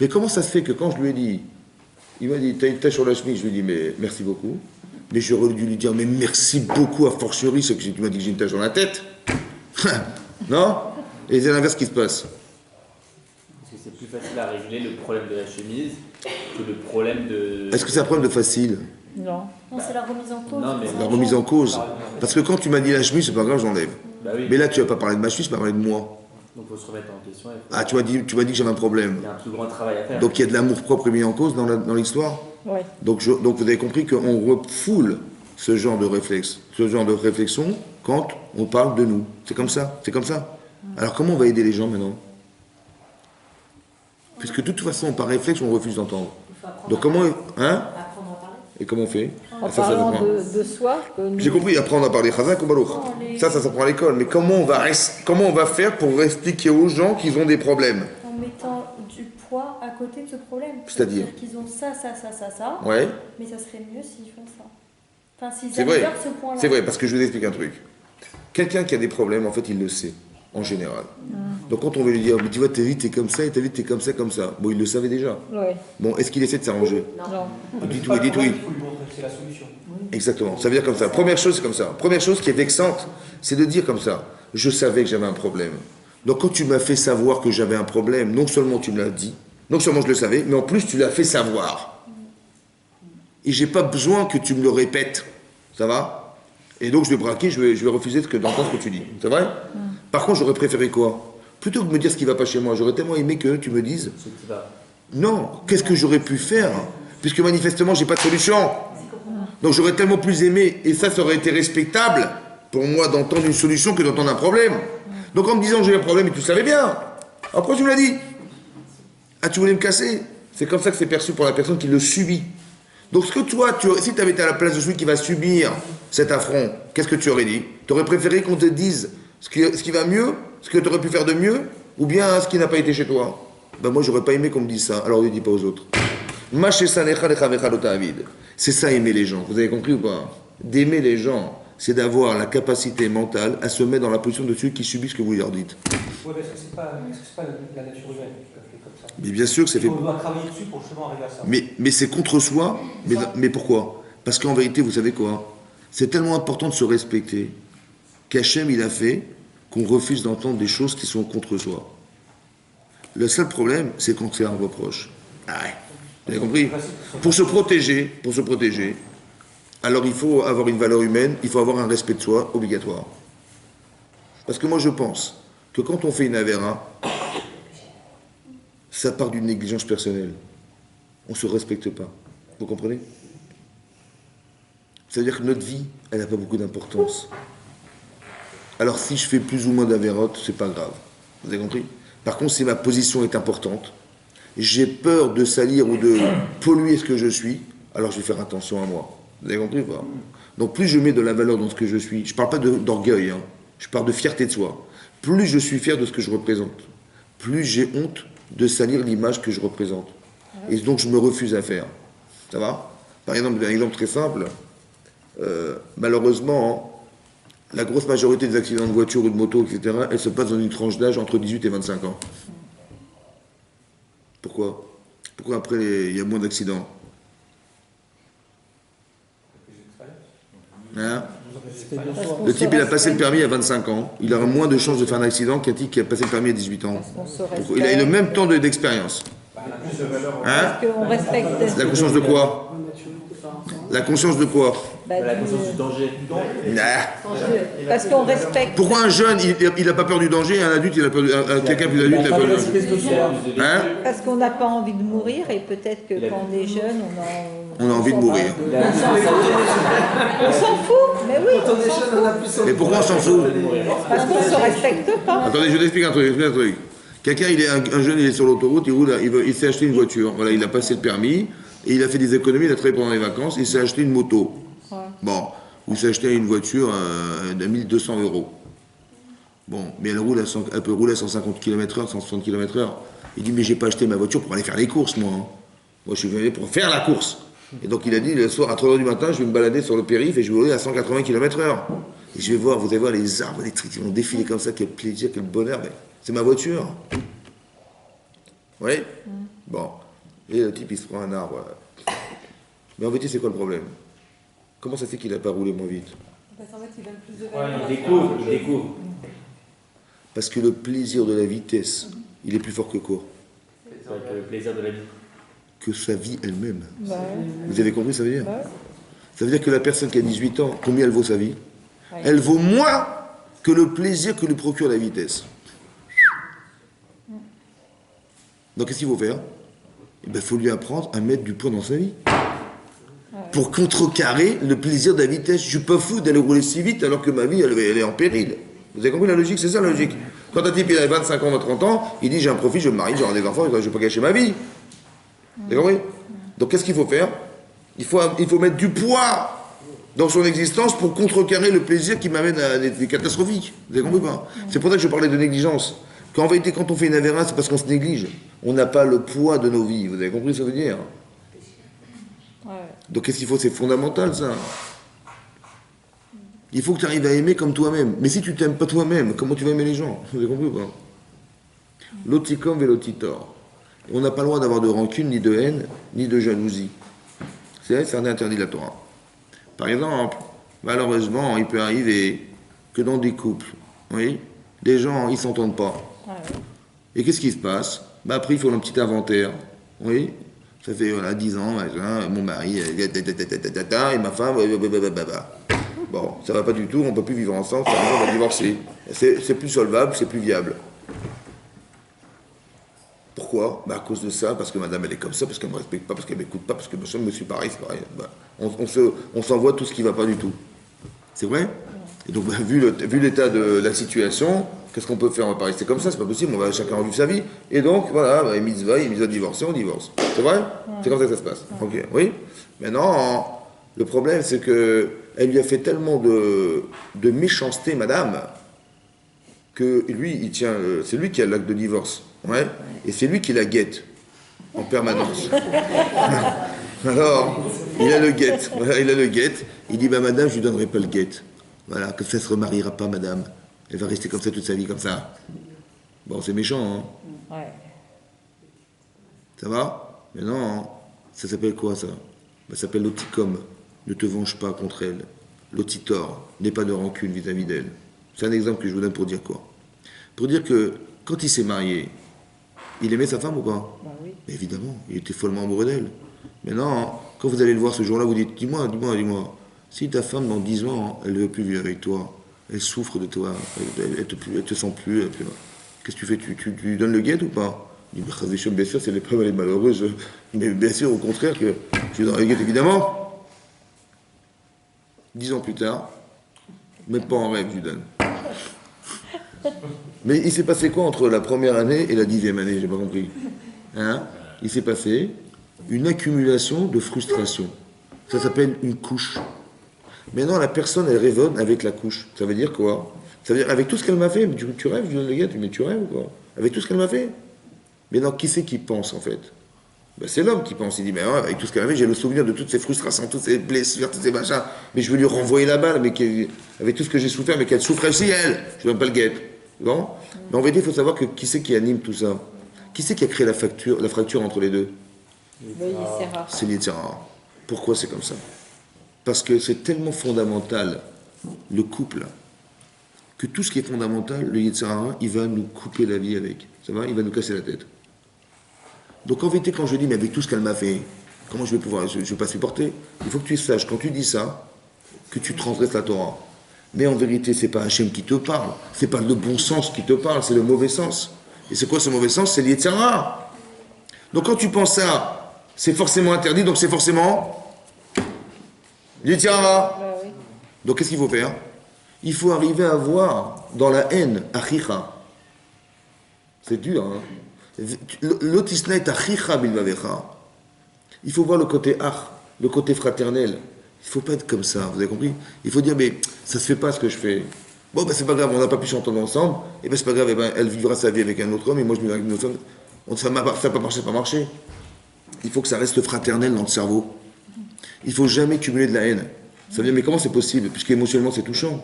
Mais comment ça se fait que quand je lui ai dit, il m'a dit, t'as une tache sur la chemise, je lui ai dit, mais merci beaucoup. Mais j'aurais dû lui dire, mais merci beaucoup a fortiori, c'est que tu m'as dit que j'ai une tache dans la tête. Non? Et c'est l'inverse qui se passe. Parce que c'est plus facile à régler le problème de la chemise que le problème de... Est-ce que c'est un problème de facile? Non. Non, c'est la remise en cause. Non, mais- La remise en cause. Parce que quand tu m'as dit la chemise, c'est pas grave, j'enlève. Bah oui. Mais là, tu vas pas parler de ma chemise, tu vas parler de moi. Donc il faut se remettre en question. Ah, tu m'as dit que j'avais un problème. Il y a un plus grand travail à faire. Donc il y a de l'amour-propre mis en cause dans l'histoire. Oui. Donc vous avez compris qu'on refoule ce genre de réflexe, ce genre de réflexion quand on parle de nous. C'est comme ça, c'est comme ça. Alors comment on va aider les gens maintenant? Puisque de toute façon, par réflexe, on refuse d'entendre. Donc comment... Hein? Et comment on fait? En Ah, ça parlant dépend. de soi, que nous- J'ai compris, apprendre à parler Chazak ou Baruch. Ça s'apprend à l'école. Mais comment on va faire pour expliquer aux gens qu'ils ont des problèmes? En mettant du poids à côté de ce problème. C'est-à-dire qu'ils ont ça, Ouais, mais ça serait mieux s'ils font ça. Enfin, s'ils c'est vrai. améliorent ce point-là. C'est vrai, parce que je vous explique un truc. Quelqu'un qui a des problèmes, en fait, il le sait, en général. Donc quand on veut lui dire, mais tu vois, ta vie, t'es comme ça, et ta vie, t'es comme ça, comme ça. Bon, il le savait déjà. Oui. Bon, est-ce qu'il essaie de s'arranger? Non. Il dit C'est oui, pas il dit le problème, oui. il faut lui montrer que c'est la solution. Exactement, ça veut dire comme ça. Première chose, c'est comme ça. Première chose qui est vexante, c'est de dire comme ça. Je savais que j'avais un problème. Donc quand tu m'as fait savoir que j'avais un problème, non seulement tu me l'as dit, non seulement je le savais, mais en plus tu l'as fait savoir. Et j'ai pas besoin que tu me le répètes. Ça va? Et donc je vais braquer, je vais refuser d'entendre ce que tu dis. C'est vrai? Par contre, j'aurais préféré quoi? Plutôt que de me dire ce qui va pas chez moi, j'aurais tellement aimé que tu me dises Ce qui va. non, qu'est-ce que j'aurais pu faire? Puisque manifestement, j'ai pas de solution. Donc j'aurais tellement plus aimé, et ça aurait été respectable pour moi d'entendre une solution que d'entendre un problème. Donc en me disant j'ai un problème, et tu le savais bien. Après tu me l'as dit. Ah, tu voulais me casser? C'est comme ça que c'est perçu pour la personne qui le subit. Donc ce que toi, si tu avais été à la place de celui qui va subir cet affront, qu'est-ce que tu aurais dit? Tu aurais préféré qu'on te dise ce qui va mieux, ce que tu aurais pu faire de mieux, ou bien ce qui n'a pas été chez toi? Ben moi, j'aurais pas aimé qu'on me dise ça, alors ne le dis pas aux autres. C'est ça, aimer les gens. Vous avez compris ou pas? D'aimer les gens, c'est d'avoir la capacité mentale à se mettre dans la position de ceux qui subissent ce que vous leur dites. Ouais, mais est-ce que c'est pas la nature humaine qui a fait comme ça? Mais bien sûr que c'est fait. On doit travailler dessus pour justement arriver à ça. Mais c'est contre soi. Mais pourquoi? Parce qu'en vérité, vous savez quoi? C'est tellement important de se respecter qu'Hachem, il a fait qu'on refuse d'entendre des choses qui sont contre soi. Le seul problème, c'est quand c'est un reproche. Ah ouais. Vous avez compris? Pour se protéger, alors il faut avoir une valeur humaine, il faut avoir un respect de soi obligatoire. Parce que moi je pense que quand on fait une avéra, ça part d'une négligence personnelle. On ne se respecte pas. Vous comprenez? C'est-à-dire que notre vie, elle n'a pas beaucoup d'importance. Alors si je fais plus ou moins d'avérotes, c'est pas grave. Vous avez compris? Par contre, si ma position est importante, j'ai peur de salir ou de polluer ce que je suis, alors je vais faire attention à moi. Vous avez compris ou pas? Donc plus je mets de la valeur dans ce que je suis, je ne parle pas d'orgueil, hein, je parle de fierté de soi. Plus je suis fier de ce que je représente, plus j'ai honte de salir l'image que je représente. Et donc je me refuse à faire. Ça va? Par exemple, un exemple très simple, malheureusement, la grosse majorité des accidents de voiture ou de moto, etc., elles se passent dans une tranche d'âge entre 18 et 25 ans. Pourquoi? Pourquoi après il y a moins d'accidents? Hein? Le type il a passé le permis à 25 ans, il aura moins de chances de faire un accident qu'un type qui a passé le permis à 18 ans. on se Pourquoi? Il a le même temps d'expérience. Hein? Parce qu'on respecte. La conscience de quoi? La conscience de quoi? La conscience du danger. Parce qu'on respecte. Pourquoi un jeune il n'a pas peur du danger et un adulte il a peur quelqu'un plus adulte il a peur du danger? Hein? Parce qu'on n'a pas envie de mourir et peut-être que quand on est jeune, On a envie de mourir. On s'en fout, mais oui, on s'en fout. Mais pourquoi on s'en fout? Parce qu'on ne se respecte pas. Attendez, je vous explique un truc. Quelqu'un, un jeune, il est sur l'autoroute, il roule, il s'est acheté une voiture. Voilà, il a passé le permis, et il a fait des économies, il a travaillé pendant les vacances, il s'est acheté une moto. Ouais. Bon, il s'est acheté une voiture de 1200 €. Bon, mais elle peut rouler à 150 km/h, 160 km/h. Il dit, mais j'ai pas acheté ma voiture pour aller faire les courses, moi. Hein. Moi, je suis venu pour faire la course. Et donc, il a dit, le soir, à 3 h du matin, je vais me balader sur le périph' et je vais rouler à 180 km/h. Et je vais voir, vous allez voir les arbres, les trucs qui vont défiler comme ça, quel plaisir, quel bonheur. Mais c'est ma voiture. Oui? Bon. Et le type, il se prend un arbre. Mais en vérité, c'est quoi le problème? Comment ça fait qu'il n'a pas roulé moins vite? Parce qu'en fait, ils veulent plus de Ouais, valeur. Il découvre. Parce que le plaisir de la vitesse, il est plus fort que quoi? C'est avec le plaisir de la vie. Que sa vie elle-même. Bah ouais. Vous avez compris, ça veut dire? Bah ouais. Ça veut dire que la personne qui a 18 ans, combien elle vaut sa vie? Ouais. Elle vaut moins que le plaisir que lui procure la vitesse. Donc qu'est-ce qu'il faut faire? Il faut lui apprendre à mettre du poids dans sa vie. Pour contrecarrer le plaisir de la vitesse. Je suis pas fou d'aller rouler si vite alors que ma vie, elle est en péril. Vous avez compris la logique? C'est ça la logique. Quand un type il a 25 ans, 30 ans, il dit j'ai un profit, je me marie, j'aurai des enfants, je ne vais pas gâcher ma vie. Vous avez compris? Donc qu'est-ce qu'il faut faire? Il faut mettre du poids dans son existence pour contrecarrer le plaisir qui m'amène à des catastrophiques. Vous avez compris pas? C'est pour ça que je parlais de négligence. Qu'en vérité, quand on fait une avéra, c'est parce qu'on se néglige. On n'a pas le poids de nos vies. Vous avez compris ce que ça veut dire? Ouais. Donc qu'est-ce qu'il faut? C'est fondamental ça. Il faut que tu arrives à aimer comme toi-même. Mais si tu t'aimes pas toi-même, comment tu vas aimer les gens? Vous avez compris ou pas? L'oticum velotitor. On n'a pas le droit d'avoir de rancune, ni de haine, ni de jalousie. C'est interdit de la Torah. Par exemple, malheureusement, il peut arriver que dans des couples, oui, des gens, ils s'entendent pas. Ouais. Et qu'est-ce qui se passe? Après, il faut un petit inventaire. Oui, ça fait 10 ans, mon mari, et ma femme, bon, ça va pas du tout, on peut plus vivre ensemble, on va divorcer. C'est plus solvable, c'est plus viable. Pourquoi? À cause de ça, parce que madame elle est comme ça, parce qu'elle me respecte pas, parce qu'elle m'écoute pas, parce que monsieur me suis pareil, c'est pareil. On s'envoie tout ce qui va pas du tout. C'est vrai? Et donc, vu l'état de la situation, qu'est-ce qu'on peut faire? On va pas rester comme ça, c'est pas possible, on va chacun vivre sa vie. Et donc, voilà, mitzvah divorcer, on divorce. C'est vrai? C'est comme ça que ça se passe. Ok, oui. Maintenant, le problème, c'est que elle lui a fait tellement de méchanceté, madame, que lui, il tient, c'est lui qui a l'acte de divorce. Ouais. Et c'est lui qui la guette en permanence. Alors, il a le guette. Voilà, il a le guette. Il dit, madame, je lui donnerai pas le guette. Voilà, que ça ne se remariera pas, madame. Elle va rester comme ça toute sa vie, comme ça. Bon, c'est méchant, hein? Ouais. Ça va? Mais non, ça s'appelle quoi, ça? Ça s'appelle l'oticum. Ne te venge pas contre elle. L'otitor. N'aie pas de rancune vis-à-vis d'elle. C'est un exemple que je vous donne pour dire quoi? Pour dire que, quand il s'est marié, il aimait sa femme ou pas? Bah oui. Mais évidemment, il était follement amoureux d'elle. Mais non, quand vous allez le voir ce jour-là, vous dites, dis-moi, si ta femme, dans 10 ans, elle ne veut plus vivre avec toi, elle souffre de toi, elle te sent plus, qu'est-ce que tu fais? Tu lui donnes le guet ou pas? Il dit, bien sûr, c'est l'épreuve, elle est malheureuse, mais bien sûr, au contraire, que je lui donne le guet, évidemment. 10 ans plus tard, même pas en rêve, je lui donne. Mais il s'est passé quoi entre la première année et la 10e année? J'ai pas compris. Hein? Il s'est passé une accumulation de frustration. Ça s'appelle une couche. Maintenant, la personne, elle résonne avec la couche. Ça veut dire quoi? Ça veut dire, avec tout ce qu'elle m'a fait, tu rêves, je lui donne le gars, mais tu rêves ou quoi? Avec tout ce qu'elle m'a fait? Mais non, qui c'est qui pense, en fait? C'est l'homme qui pense. Il dit, mais ouais, avec tout ce qu'elle m'a fait, j'ai le souvenir de toutes ces frustrations, toutes ces blessures, tous ces machins. Mais je veux lui renvoyer la balle, mais avec tout ce que j'ai souffert, mais qu'elle souffre aussi, elle. Je ne donne pas le guet. Bon? Mais en vérité, il faut savoir que qui c'est qui anime tout ça? Qui c'est qui a créé la fracture entre les deux? Le Yisera. C'est l'Yitzhara. Pourquoi c'est comme ça? Parce que c'est tellement fondamental, le couple, que tout ce qui est fondamental, le Yitzhara, il va nous couper la vie avec. Ça va? Il va nous casser la tête. Donc en vérité, quand je dis, mais avec tout ce qu'elle m'a fait, comment je vais pouvoir, je ne vais pas supporter? Il faut que tu saches, quand tu dis ça, que tu transgresses la Torah. Mais en vérité, c'est pas Hachem qui te parle, c'est pas le bon sens qui te parle, c'est le mauvais sens. Et c'est quoi ce mauvais sens? C'est l'Yetzirah. Donc quand tu penses ça, c'est forcément interdit, donc c'est forcément l'Yetzirah. Bah oui. Donc qu'est-ce qu'il faut faire? Il faut arriver à voir dans la haine, achicha. C'est dur, hein? L'otisnaït achicha bilvavecha. Il faut voir le côté ach, le côté fraternel. Il ne faut pas être comme ça, vous avez compris? Il faut dire, mais ça ne se fait pas ce que je fais. Bon, c'est pas grave, on n'a pas pu s'entendre ensemble, et c'est pas grave, elle vivra sa vie avec un autre homme, et moi je vivrai avec une autre femme. Ça n'a pas marché. Il faut que ça reste fraternel dans le cerveau. Il ne faut jamais cumuler de la haine. Ça veut dire, mais comment c'est possible? Puisque émotionnellement c'est touchant.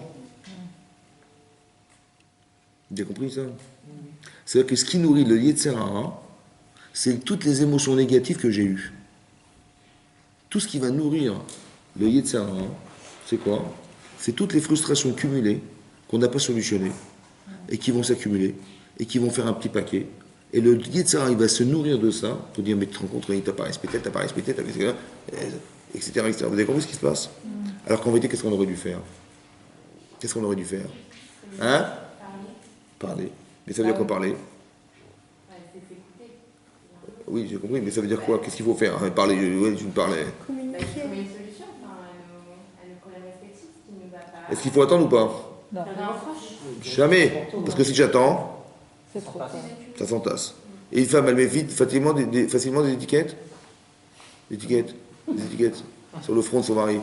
Vous avez compris ça? C'est-à-dire que ce qui nourrit le Yetzirah, c'est toutes les émotions négatives que j'ai eues. Tout ce qui va nourrir Le Yetzirah, c'est quoi? C'est toutes les frustrations cumulées qu'on n'a pas solutionnées et qui vont s'accumuler et qui vont faire un petit paquet. Et le Yetzirah, il va se nourrir de ça pour dire mais tu te rends compte, il t'a pas respecté, etc., etc. Vous avez compris ce qui se passe? Alors qu'en vérité, qu'est-ce qu'on aurait dû faire? Qu'est-ce qu'on aurait dû faire? Hein? Parler. Mais ça veut dire quoi parler? Oui, j'ai compris, mais ça veut dire quoi? Qu'est-ce qu'il faut faire? Parler, je me parlais. Communiquer. Trouver une solution, enfin, à nos problèmes respectifs qui nous va pas. Est-ce qu'il faut attendre ou pas? Non, Faire des reproches. Jamais. Parce que si j'attends, c'est trop tard. ça s'entasse. Et une femme, elle met vite, facilement des étiquettes. Des étiquettes sur le front de son mari.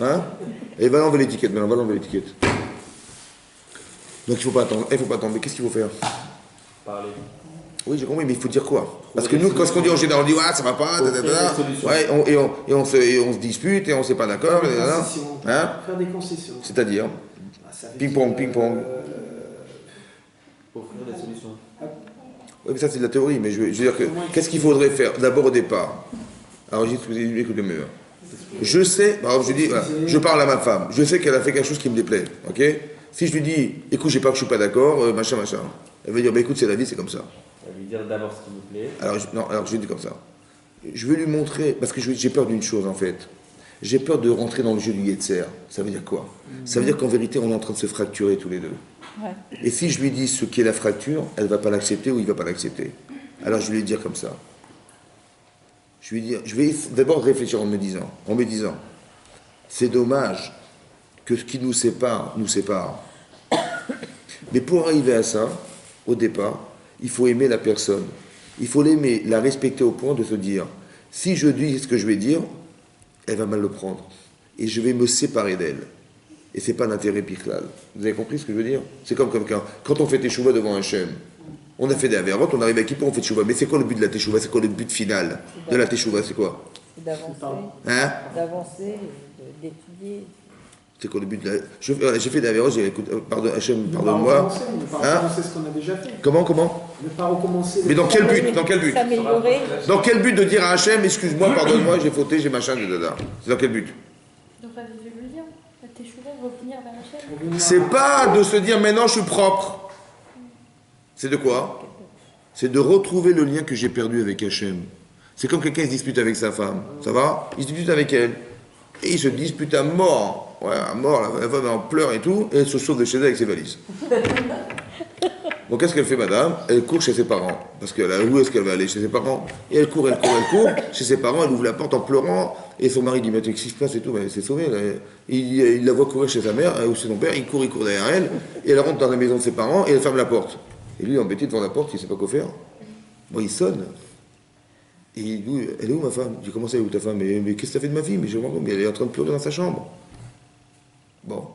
Hein? Et elle va l'enlever l'étiquette, maintenant, va l'enlever l'étiquette. Donc il faut pas attendre. Il faut pas attendre. Mais qu'est-ce qu'il faut faire? Parler. Oui, j'ai compris, mais il faut dire quoi? Parce que nous, quand ce qu'on dit en général, on dit ouais, ça va pas, ouais, et on se dispute et on ne s'est pas d'accord. Hein? Faire des concessions. C'est-à-dire ping-pong, ping-pong. Offrir des solutions. Oui, mais ça c'est de la théorie, mais je veux dire que qu'est-ce qu'il faudrait faire d'abord au départ? Alors écoutez mieux. Je sais, par exemple, je dis, voilà, je parle à ma femme, je sais qu'elle a fait quelque chose qui me déplaît, ok? Si je lui dis, écoute, je suis pas d'accord, machin, elle va dire, bah écoute, c'est la vie, c'est comme ça. Elle va lui dire d'abord ce qui me plaît. Alors je dis comme ça. Je veux lui montrer, parce que j'ai peur d'une chose en fait. J'ai peur de rentrer dans le jeu du Yetzer. Ça veut dire quoi? Ça veut dire qu'en vérité, on est en train de se fracturer tous les deux. Ouais. Et si je lui dis ce qu'est la fracture, elle ne va pas l'accepter ou il ne va pas l'accepter. Alors je vais lui dire comme ça. Je vais d'abord réfléchir en me disant, c'est dommage que ce qui nous sépare. Mais pour arriver à ça, au départ, il faut aimer la personne. Il faut l'aimer, la respecter au point de se dire, si je dis ce que je vais dire, elle va mal le prendre. Et je vais me séparer d'elle. Et ce n'est pas l'intérêt Bichlal. Vous avez compris ce que je veux dire? C'est comme quelqu'un, quand on fait teshuva devant Hachem, on a fait des avérotes, on arrive à Kippour, on fait teshuva. Mais c'est quoi le but de la teshuva? C'est quoi le but final de la teshuva? C'est quoi? C'est d'avancer. Hein? D'avancer, d'étudier. C'est quoi le but de la... J'ai fait des avérotes, j'ai écouté, pardon, Hachem, Ne pas pardonne-moi. recommencer, ne pas recommencer ce qu'on a déjà fait. Comment? Ne pas recommencer. Mais dans quel but? Dans quel but? S'améliorer. Dans quel but de dire à Hachem, excuse-moi, pardonne-moi, j'ai fauté, j'ai machin, de dada? C'est dans quel but? De raviver le lien. La teshuva, revenir vers Hachem. C'est pas de se dire maintenant je suis propre. C'est de quoi? C'est de retrouver le lien que j'ai perdu avec Hachem. C'est comme quelqu'un qui se dispute avec sa femme. Ça va? Il se dispute avec elle. Et il se dispute à mort. Ouais, à mort, la femme en pleure et tout. Et elle se sauve de chez elle avec ses valises. Bon, qu'est-ce qu'elle fait, madame? Elle court chez ses parents. Parce qu'elle a où est-ce qu'elle va aller? Chez ses parents. Et elle court. Chez ses parents, elle ouvre la porte en pleurant. Et son mari dit, mais qu'est-ce qui se passe et tout? Ben, elle s'est sauvée. Il la voit courir chez sa mère ou chez son père. Il court derrière elle. Et elle rentre dans la maison de ses parents et elle ferme la porte. Et lui, embêté devant la porte, il ne sait pas quoi faire. Bon, il sonne. Et il dit, elle est où ma femme? Je dis, comment ça, elle est où ta femme? Mais qu'est-ce que t'as fait de ma fille? Mais je vois, mais elle est en train de pleurer dans sa chambre. Bon,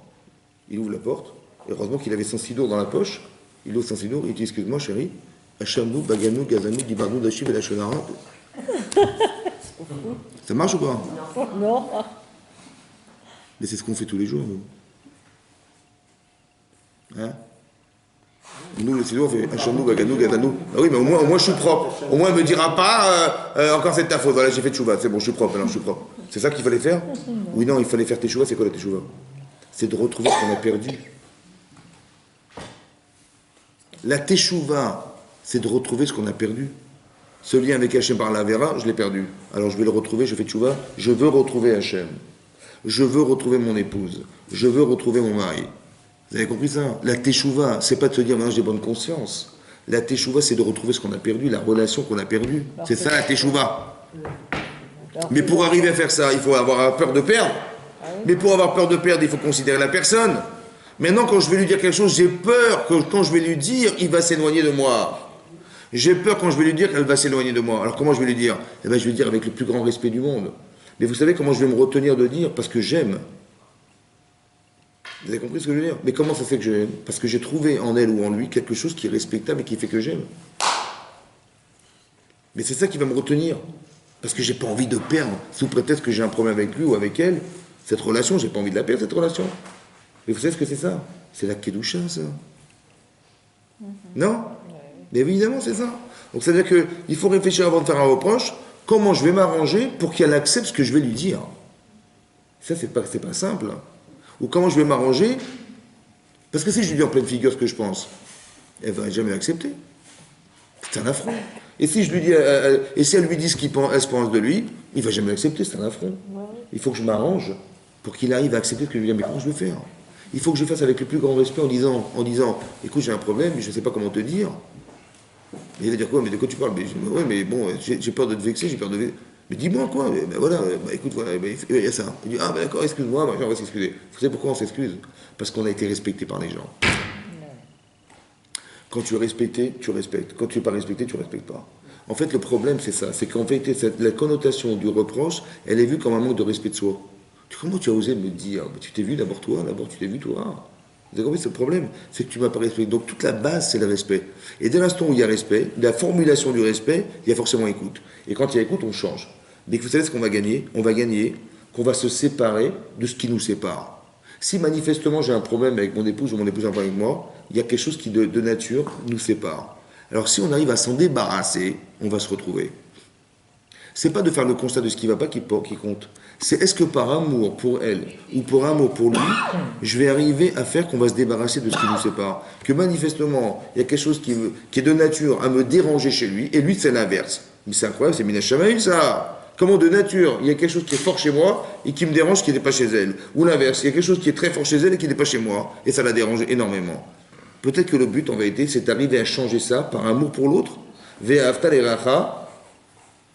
il ouvre la porte. Et heureusement qu'il avait son sidour dans la poche. Il ouvre son sidour, il dit, excuse-moi chérie, Hachamnou, Baganou, Gazanou, Dibarnou, Dachiv et la Shonara. Ça marche ou pas? Non. Mais c'est ce qu'on fait tous les jours, nous. Hein? Nous, le sidour, on fait Hachamnou, Baganou, Gazanou. Ah oui, mais au moins je suis propre. Au moins, elle ne me dira pas, encore c'est de ta faute. Voilà, j'ai fait tchouva, c'est bon, je suis propre, alors je suis propre. C'est ça qu'il fallait faire? Oui, non, il fallait faire teshuva. C'est quoi la teshuva? C'est de retrouver ce qu'on a perdu. La teshuva, c'est de retrouver ce qu'on a perdu. Ce lien avec Hachem par la Vera, je l'ai perdu. Alors je vais le retrouver, je fais teshuva. Je veux retrouver Hachem. Je veux retrouver mon épouse. Je veux retrouver mon mari. Vous avez compris ça? La teshuva, c'est pas de se dire maintenant j'ai bonne conscience. La teshuva, c'est de retrouver ce qu'on a perdu, la relation qu'on a perdue. C'est ça la teshuva. Mais pour arriver à faire ça, il faut avoir peur de perdre. Mais pour avoir peur de perdre, il faut considérer la personne. Maintenant, quand je vais lui dire quelque chose, j'ai peur que quand je vais lui dire, il va s'éloigner de moi. J'ai peur quand je vais lui dire qu'elle va s'éloigner de moi. Alors comment je vais lui dire? Eh bien, je vais lui dire avec le plus grand respect du monde. Mais vous savez comment je vais me retenir de dire? Parce que j'aime. Vous avez compris ce que je veux dire? Mais comment ça fait que j'aime? Parce que j'ai trouvé en elle ou en lui quelque chose qui est respectable et qui fait que j'aime. Mais c'est ça qui va me retenir. Parce que j'ai pas envie de perdre, sous prétexte que j'ai un problème avec lui ou avec elle. Cette relation, j'ai pas envie de la perdre, cette relation. Mais vous savez ce que c'est ça? C'est la Kedusha, ça. Non? Mais évidemment, c'est ça. Donc ça veut dire qu'il faut réfléchir avant de faire un reproche, comment je vais m'arranger pour qu'elle accepte ce que je vais lui dire. Ça, c'est pas simple. Ou comment je vais m'arranger? Parce que si je lui dis en pleine figure ce que je pense, elle va jamais accepter. C'est un affront. Et si je lui dis, et si elle lui dit ce elle se pense de lui, il va jamais l'accepter, c'est un affront. Il faut que je m'arrange pour qu'il arrive à accepter ce que je lui dis. Mais comment je vais faire? Il faut que je le fasse avec le plus grand respect en disant, écoute, j'ai un problème, mais je ne sais pas comment te dire. Et il va dire quoi? Mais de quoi tu parles? Ouais, mais bon, j'ai peur de te vexer, j'ai peur de vexer. Mais dis-moi quoi? Ben voilà, écoute, voilà, il y a ça. Il dit, ah ben d'accord, excuse-moi, on va s'excuser. Vous savez pourquoi on s'excuse? Parce qu'on a été respecté par les gens. Quand tu es respecté, tu respectes. Quand tu n'es pas respecté, tu ne respectes pas. En fait, le problème, c'est ça. C'est qu'en fait, la connotation du reproche, elle est vue comme un manque de respect de soi. Comment tu as osé me dire? Tu t'es vu d'abord toi, tu t'es vu toi. Vous avez compris, c'est le problème, c'est que tu ne m'as pas respecté. Donc toute la base, c'est le respect. Et dès l'instant où il y a respect, la formulation du respect, il y a forcément écoute. Et quand il y a écoute, on change. Mais vous savez ce qu'on va gagner? On va gagner qu'on va se séparer de ce qui nous sépare. Si manifestement j'ai un problème avec mon épouse ou mon épouse a un problème avec moi, il y a quelque chose qui de nature nous sépare. Alors si on arrive à s'en débarrasser, on va se retrouver. C'est pas de faire le constat de ce qui ne va pas qui compte. C'est est-ce que par amour pour elle ou pour amour pour lui, je vais arriver à faire qu'on va se débarrasser de ce qui nous sépare. Que manifestement, il y a quelque chose qui est de nature à me déranger chez lui, et lui c'est l'inverse. Mais c'est incroyable, c'est Mina Shamaïl ça. Comment de nature, il y a quelque chose qui est fort chez moi et qui me dérange qui n'est pas chez elle. Ou l'inverse, il y a quelque chose qui est très fort chez elle et qui n'est pas chez moi. Et ça la dérange énormément. Peut-être que le but en vérité, c'est d'arriver à changer ça par amour pour l'autre. Ve'afta l'eracha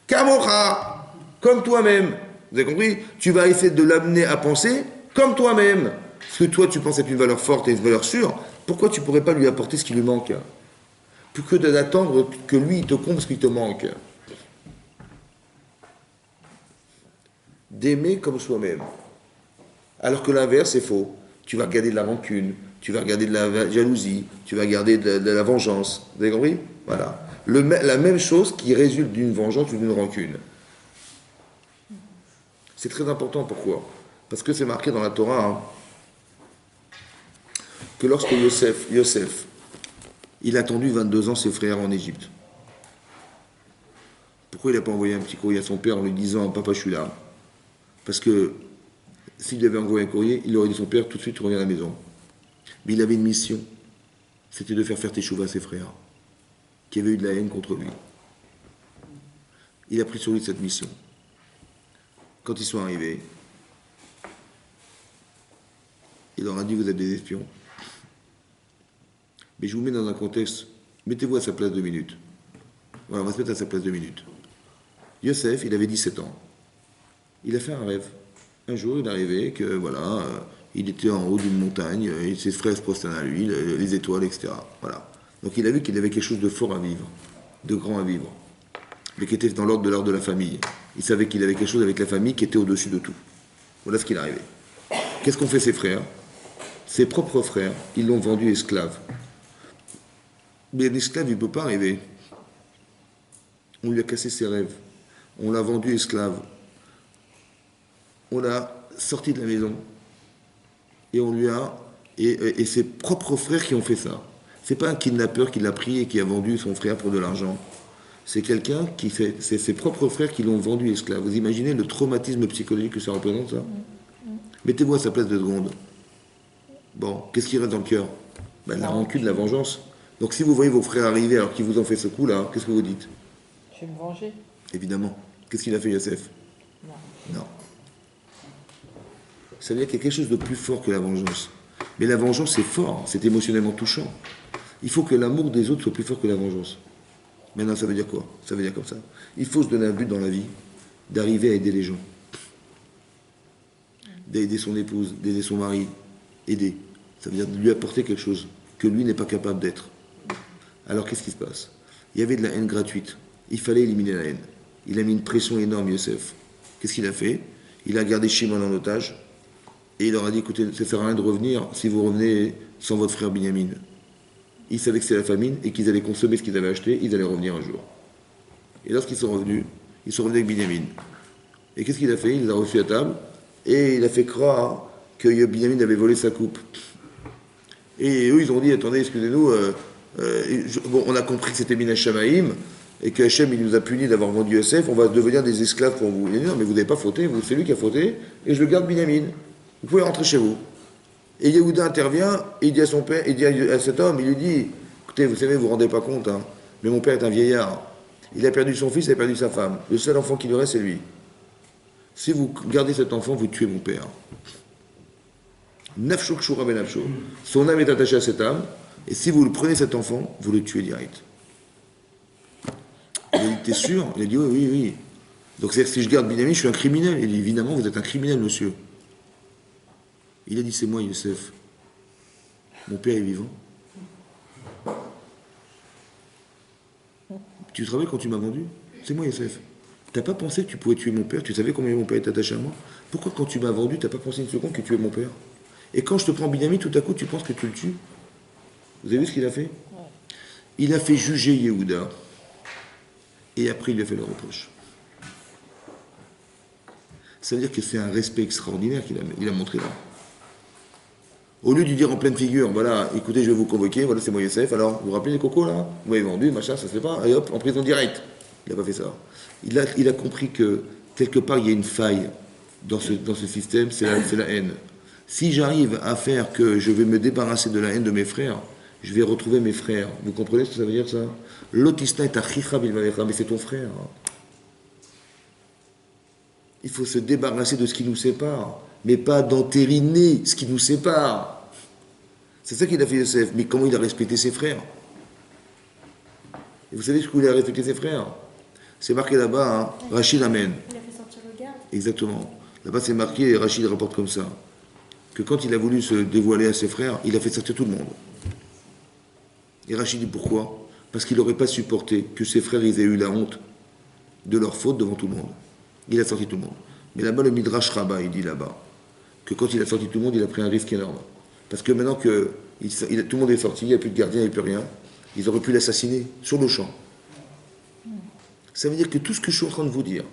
kamocha, comme toi-même. Vous avez compris? Tu vas essayer de l'amener à penser comme toi-même. Ce que toi tu penses être une valeur forte et une valeur sûre, pourquoi tu ne pourrais pas lui apporter ce qui lui manque? Plus que d'attendre que lui il te comble ce qui te manque. D'aimer comme soi-même. Alors que l'inverse est faux. Tu vas regarder de la rancune, tu vas regarder de la jalousie, tu vas regarder de la vengeance. Vous avez compris? Voilà. La même chose qui résulte d'une vengeance ou d'une rancune. C'est très important, pourquoi? Parce que c'est marqué dans la Torah que lorsque Yosef, il a attendu 22 ans ses frères en Égypte. Pourquoi il n'a pas envoyé un petit courrier à son père en lui disant « Papa, je suis là » Parce que s'il lui avait envoyé un courrier, il aurait dit à son père « Tout de suite, tu reviens à la maison ». Mais il avait une mission, c'était de faire teshuva à ses frères, qui avaient eu de la haine contre lui. Il a pris sur lui cette mission. Quand ils sont arrivés, il leur a dit, vous êtes des espions. Mais je vous mets dans un contexte, mettez-vous à sa place 2 minutes. Voilà, on va se mettre à sa place 2 minutes. Yosef, il avait 17 ans. Il a fait un rêve. Un jour, il est arrivé que, voilà, il était en haut d'une montagne, et ses frères se prosternaient à lui, les étoiles, etc. Voilà. Donc il a vu qu'il avait quelque chose de fort à vivre, de grand à vivre, mais qui était dans l'ordre de la famille. Il savait qu'il avait quelque chose avec la famille qui était au-dessus de tout. Voilà ce qu'il est arrivé. Qu'est-ce qu'ont fait ses frères? Ses propres frères, ils l'ont vendu esclave. Mais un esclave, il ne peut pas arriver. On lui a cassé ses rêves. On l'a vendu esclave. On l'a sorti de la maison. Et on lui a... Et ses propres frères qui ont fait ça. C'est pas un kidnappeur qui l'a pris et qui a vendu son frère pour de l'argent. C'est quelqu'un qui fait... C'est ses propres frères qui l'ont vendu esclave. Vous imaginez le traumatisme psychologique que ça représente, ça? Mettez-vous à sa place 2 secondes. Bon, qu'est-ce qui reste dans le cœur? Ben, la rancune, la vengeance. Donc si vous voyez vos frères arriver alors qu'ils vous ont fait ce coup-là, qu'est-ce que vous dites? Je vais me venger. Évidemment. Qu'est-ce qu'il a fait, Yosef? Non. Ça veut dire qu'il y a quelque chose de plus fort que la vengeance. Mais la vengeance, c'est fort, c'est émotionnellement touchant. Il faut que l'amour des autres soit plus fort que la vengeance. Maintenant, ça veut dire quoi? Ça veut dire comme ça. Il faut se donner un but dans la vie, d'arriver à aider les gens. D'aider son épouse, d'aider son mari. Aider. Ça veut dire de lui apporter quelque chose que lui n'est pas capable d'être. Alors, qu'est-ce qui se passe? Il y avait de la haine gratuite. Il fallait éliminer la haine. Il a mis une pression énorme, Yosef. Qu'est-ce qu'il a fait? Il a gardé Shimon en otage. Et il leur a dit, écoutez, ça ne sert à rien de revenir si vous revenez sans votre frère Binyamin. Ils savaient que c'était la famine et qu'ils allaient consommer ce qu'ils avaient acheté, ils allaient revenir un jour. Et lorsqu'ils sont revenus avec Binyamin. Et qu'est-ce qu'il a fait? Il les a reçus à table et il a fait croire que Binyamin avait volé sa coupe. Et eux, ils ont dit, attendez, excusez-nous, bon, on a compris que c'était Mina Shamaïm, et que Hachem il nous a punis d'avoir vendu Yosef, on va devenir des esclaves pour vous. Il dit non, mais vous n'avez pas fauté, c'est lui qui a fauté, et je le garde Binyamin. Vous pouvez rentrer chez vous. Et Yehuda intervient, et il dit à son père, il dit à cet homme, il lui dit, écoutez, vous savez, vous ne vous rendez pas compte, hein, mais mon père est un vieillard. Il a perdu son fils, il a perdu sa femme. Le seul enfant qui lui reste, c'est lui. Si vous gardez cet enfant, vous tuez mon père. Nafshuk shura ben nafshuk. Son âme est attachée à cette âme, et si vous le prenez cet enfant, vous le tuez direct. Il a dit, t'es sûr? Il a dit, oui, oui, oui. Donc c'est-à-dire que si je garde Binyamin, je suis un criminel. Il dit, évidemment, vous êtes un criminel, monsieur. Il a dit, c'est moi, Yosef. Mon père est vivant. Tu te rappelles quand tu m'as vendu? C'est moi, Yosef. T'as pas pensé que tu pouvais tuer mon père? Tu savais combien mon père est attaché à moi? Pourquoi quand tu m'as vendu, t'as pas pensé une seconde que tu es mon père? Et quand je te prends Binyamin, tout à coup, tu penses que tu le tues? Vous avez vu ce qu'il a fait? Il a fait juger Yehuda. Et après, il lui a fait le reproche. Ça veut dire que c'est un respect extraordinaire qu'il a montré là. Au lieu de lui dire en pleine figure, voilà, écoutez, je vais vous convoquer, voilà, c'est moi Yosef, alors, vous vous rappelez les cocos là? Vous m'avez vendu, machin, ça se fait pas, et hop, en prison direct. Il n'a pas fait ça. Il a compris que, quelque part, il y a une faille dans ce système, c'est la haine. Si j'arrive à faire que je vais me débarrasser de la haine de mes frères, je vais retrouver mes frères. Vous comprenez ce que ça veut dire, ça? L'autistin est achicha bilvavecha, mais c'est ton frère. Il faut se débarrasser de ce qui nous sépare, mais pas d'entériner ce qui nous sépare. C'est ça qu'il a fait Yosef. Mais comment il a respecté ses frères? Et vous savez ce qu'il a respecté ses frères? C'est marqué là-bas, hein, Rachid amène. Il a fait sortir le garde. Exactement. Là-bas c'est marqué, et Rachid rapporte comme ça, que quand il a voulu se dévoiler à ses frères, il a fait sortir tout le monde. Et Rachid dit pourquoi? Parce qu'il n'aurait pas supporté que ses frères ils aient eu la honte de leur faute devant tout le monde. Il a sorti tout le monde. Mais là-bas, le Midrash Rabbah, il dit là-bas, que quand il a sorti tout le monde, il a pris un risque énorme. Parce que maintenant que tout le monde est sorti, il n'y a plus de gardien, il n'y a plus rien, ils auraient pu l'assassiner sur le champ. Ça veut dire que tout ce que je suis en train de vous dire,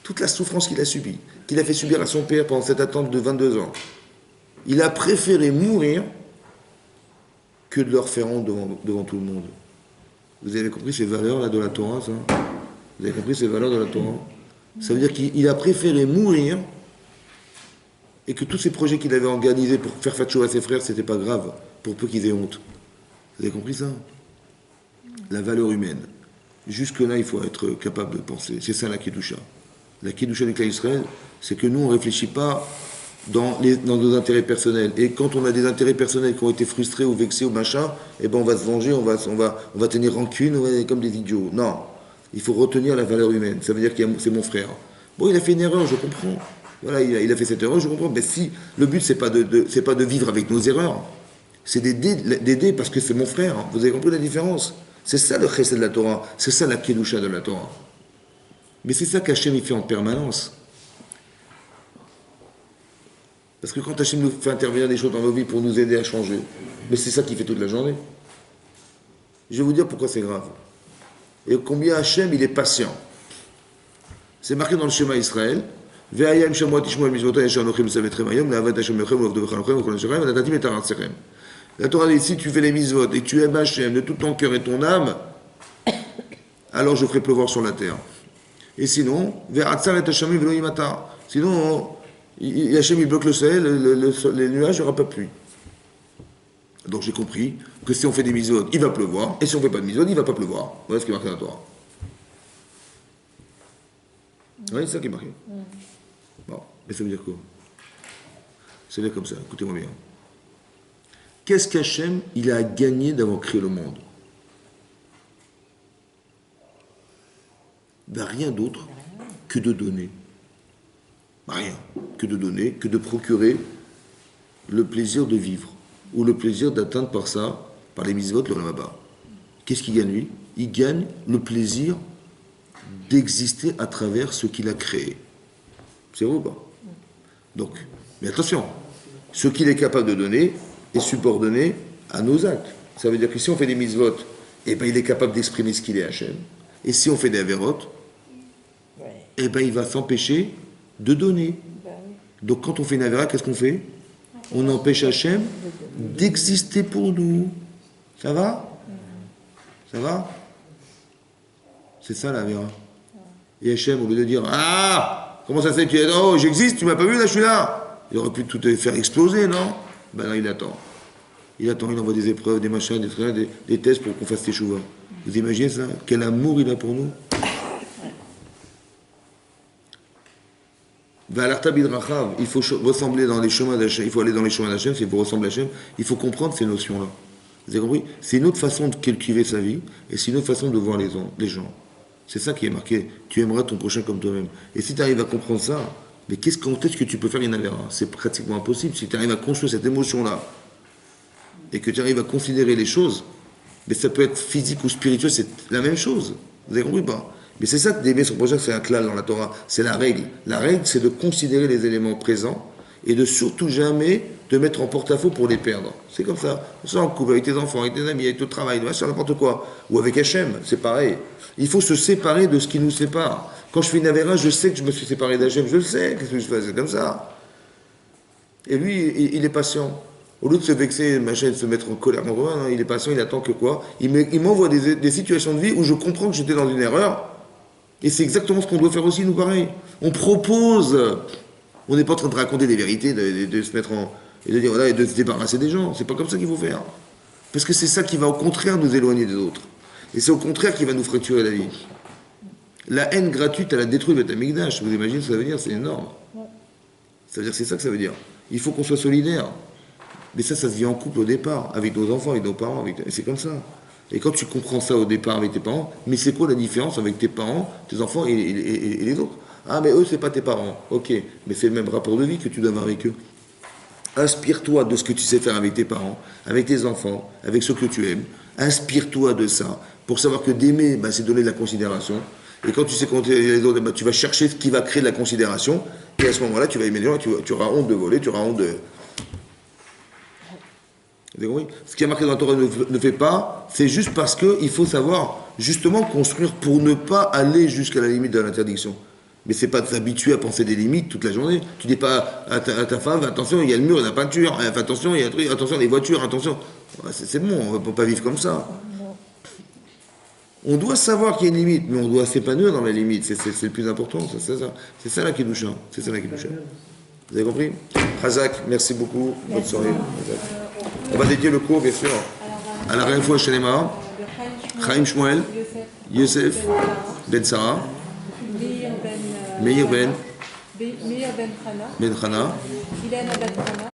toute la souffrance qu'il a subie, qu'il a fait subir à son père pendant cette attente de 22 ans, il a préféré mourir que de leur faire honte devant tout le monde. Vous avez compris ces valeurs là de la Torah, ça? Vous avez compris ces valeurs de la Torah? Ça veut dire qu'il a préféré mourir et que tous ces projets qu'il avait organisés pour faire fatcho à ses frères, c'était pas grave, pour peu qu'ils aient honte. Vous avez compris ça? La valeur humaine. Jusque-là, il faut être capable de penser. C'est ça la Kedusha. La Kedusha du Klal Israël, c'est que nous, on ne réfléchit pas dans nos intérêts personnels. Et quand on a des intérêts personnels qui ont été frustrés ou vexés ou machin, eh ben on va se venger, on va tenir rancune, on va être comme des idiots. Non. Il faut retenir la valeur humaine. Ça veut dire que c'est mon frère. Bon, il a fait une erreur, je comprends. Voilà, il a fait cette erreur, je comprends. Mais si le but, c'est pas de vivre avec nos erreurs, c'est d'aider parce que c'est mon frère. Vous avez compris la différence? C'est ça le chesed de la Torah. C'est ça la kedusha de la Torah. Mais c'est ça qu'Hachem il fait en permanence. Parce que quand Hachem nous fait intervenir des choses dans nos vies pour nous aider à changer, mais c'est ça qu'il fait toute la journée. Je vais vous dire pourquoi c'est grave. Et combien Hachem, il est patient. C'est marqué dans le schéma Israël. La Torah dit, si tu fais les mitzvot et tu aimes Hachem de tout ton cœur et ton âme, alors je ferai pleuvoir sur la terre. Et sinon, sinon, Hachem il bloque le ciel, les nuages, il n'y aura pas de pluie. Donc j'ai compris que si on fait des mitzvot, il va pleuvoir, et si on ne fait pas de mitzvot, il ne va pas pleuvoir. Voilà ce qui est marqué dans la Torah. Oui, c'est ça qui est marqué. Bon, mais ça veut dire quoi? Ça veut dire comme ça, écoutez-moi bien. Qu'est-ce qu'Hachem, il a gagné d'avoir créé le monde? Ben, rien d'autre que de donner. Rien que de donner, que de procurer le plaisir de vivre, ou le plaisir d'atteindre par ça, par les mitzvot, le Ramabah. Qu'est-ce qu'il gagne lui? Il gagne le plaisir d'exister à travers ce qu'il a créé. C'est vrai ou pas? Donc, mais attention, ce qu'il est capable de donner est subordonné à nos actes. Ça veut dire que si on fait des mitzvot, eh ben, il est capable d'exprimer ce qu'il est Hachem. Et si on fait des avérotes, eh ben, il va s'empêcher de donner. Donc quand on fait une avéra, qu'est-ce qu'on fait? On empêche Hachem d'exister pour nous. Ça va? Ça va? C'est ça la Avera. Et Hachem, au lieu de dire ah, comment ça se fait que tu es là, oh, j'existe, tu m'as pas vu, là, je suis là. Il aurait pu tout faire exploser, non? Ben là, il attend. Il envoie des épreuves, des machins, des trucs, des tests pour qu'on fasse tes chouvas. Vous imaginez ça? Quel amour il a pour nous? Il faut ressembler dans les chemins d'Hachem, il faut aller dans les chemins d'Hachem, c'est pour ressembler à Hachem, il faut comprendre ces notions-là. Vous avez compris? C'est une autre façon de cultiver sa vie, et c'est une autre façon de voir les gens. C'est ça qui est marqué. Tu aimeras ton prochain comme toi-même. Et si tu arrives à comprendre ça, mais quand est-ce que tu peux faire une Avera? C'est pratiquement impossible. Si tu arrives à construire cette émotion-là, et que tu arrives à considérer les choses, mais ça peut être physique ou spirituel, c'est la même chose. Vous avez compris pas? Mais c'est ça que d'aimer son prochain, c'est un klal dans la Torah. C'est la règle. La règle, c'est de considérer les éléments présents et de surtout jamais te mettre en porte-à-faux pour les perdre. C'est comme ça. Ça en couple, avec tes enfants, avec tes amis, avec ton travail, c'est n'importe quoi. Ou avec Hachem, c'est pareil. Il faut se séparer de ce qui nous sépare. Quand je fais une Avera, je sais que je me suis séparé d'Hachem, je le sais. Qu'est-ce que je fais? C'est comme ça. Et lui, il est patient. Au lieu de se vexer, machin, de se mettre en colère contre moi, il est patient, il attend que quoi? Il m'envoie des situations de vie où je comprends que j'étais dans une erreur. Et c'est exactement ce qu'on doit faire aussi, nous, pareil. On propose. On n'est pas en train de raconter des vérités, de se mettre en... et de dire, voilà, et de se débarrasser des gens. C'est pas comme ça qu'il faut faire. Parce que c'est ça qui va au contraire nous éloigner des autres. Et c'est au contraire qui va nous fracturer la vie. La haine gratuite, elle a détruit le Beth Amikdash. Vous imaginez ce que ça veut dire? C'est énorme. Ça veut dire que c'est ça que ça veut dire. Il faut qu'on soit solidaire. Mais ça se vit en couple au départ, avec nos enfants, avec nos parents. Et c'est comme ça. Et quand tu comprends ça au départ avec tes parents, mais c'est quoi la différence avec tes parents, tes enfants et les autres? Ah, mais eux, c'est pas tes parents. Ok, mais c'est le même rapport de vie que tu dois avoir avec eux. Inspire-toi de ce que tu sais faire avec tes parents, avec tes enfants, avec ceux que tu aimes. Inspire-toi de ça, pour savoir que d'aimer, c'est donner de la considération. Et quand tu sais compter les autres, tu vas chercher ce qui va créer de la considération. Et à ce moment-là, tu vas aimer les gens, tu auras honte de voler, tu auras honte de... Ce qui est marqué dans la Torah ne fait pas, c'est juste parce qu'il faut savoir justement construire pour ne pas aller jusqu'à la limite de l'interdiction. Mais c'est pas de s'habituer à penser des limites toute la journée. Tu dis pas à ta femme, attention, il y a le mur, il y a la peinture, attention, il y a un truc, attention, les voitures, attention. C'est bon, on ne peut pas vivre comme ça. On doit savoir qu'il y a une limite, mais on doit s'épanouir dans la limite. C'est le plus important, c'est ça la Kedusha. C'est ça la Kedusha. Vous avez compris? Razak, merci beaucoup. Bonne soirée. On va dédier le cours, bien sûr, à la Reine Fouach Shelema, Chaim Shmuel, Yosef Ben Sarah, Meir Ben Chana, Ilana Ben Chana.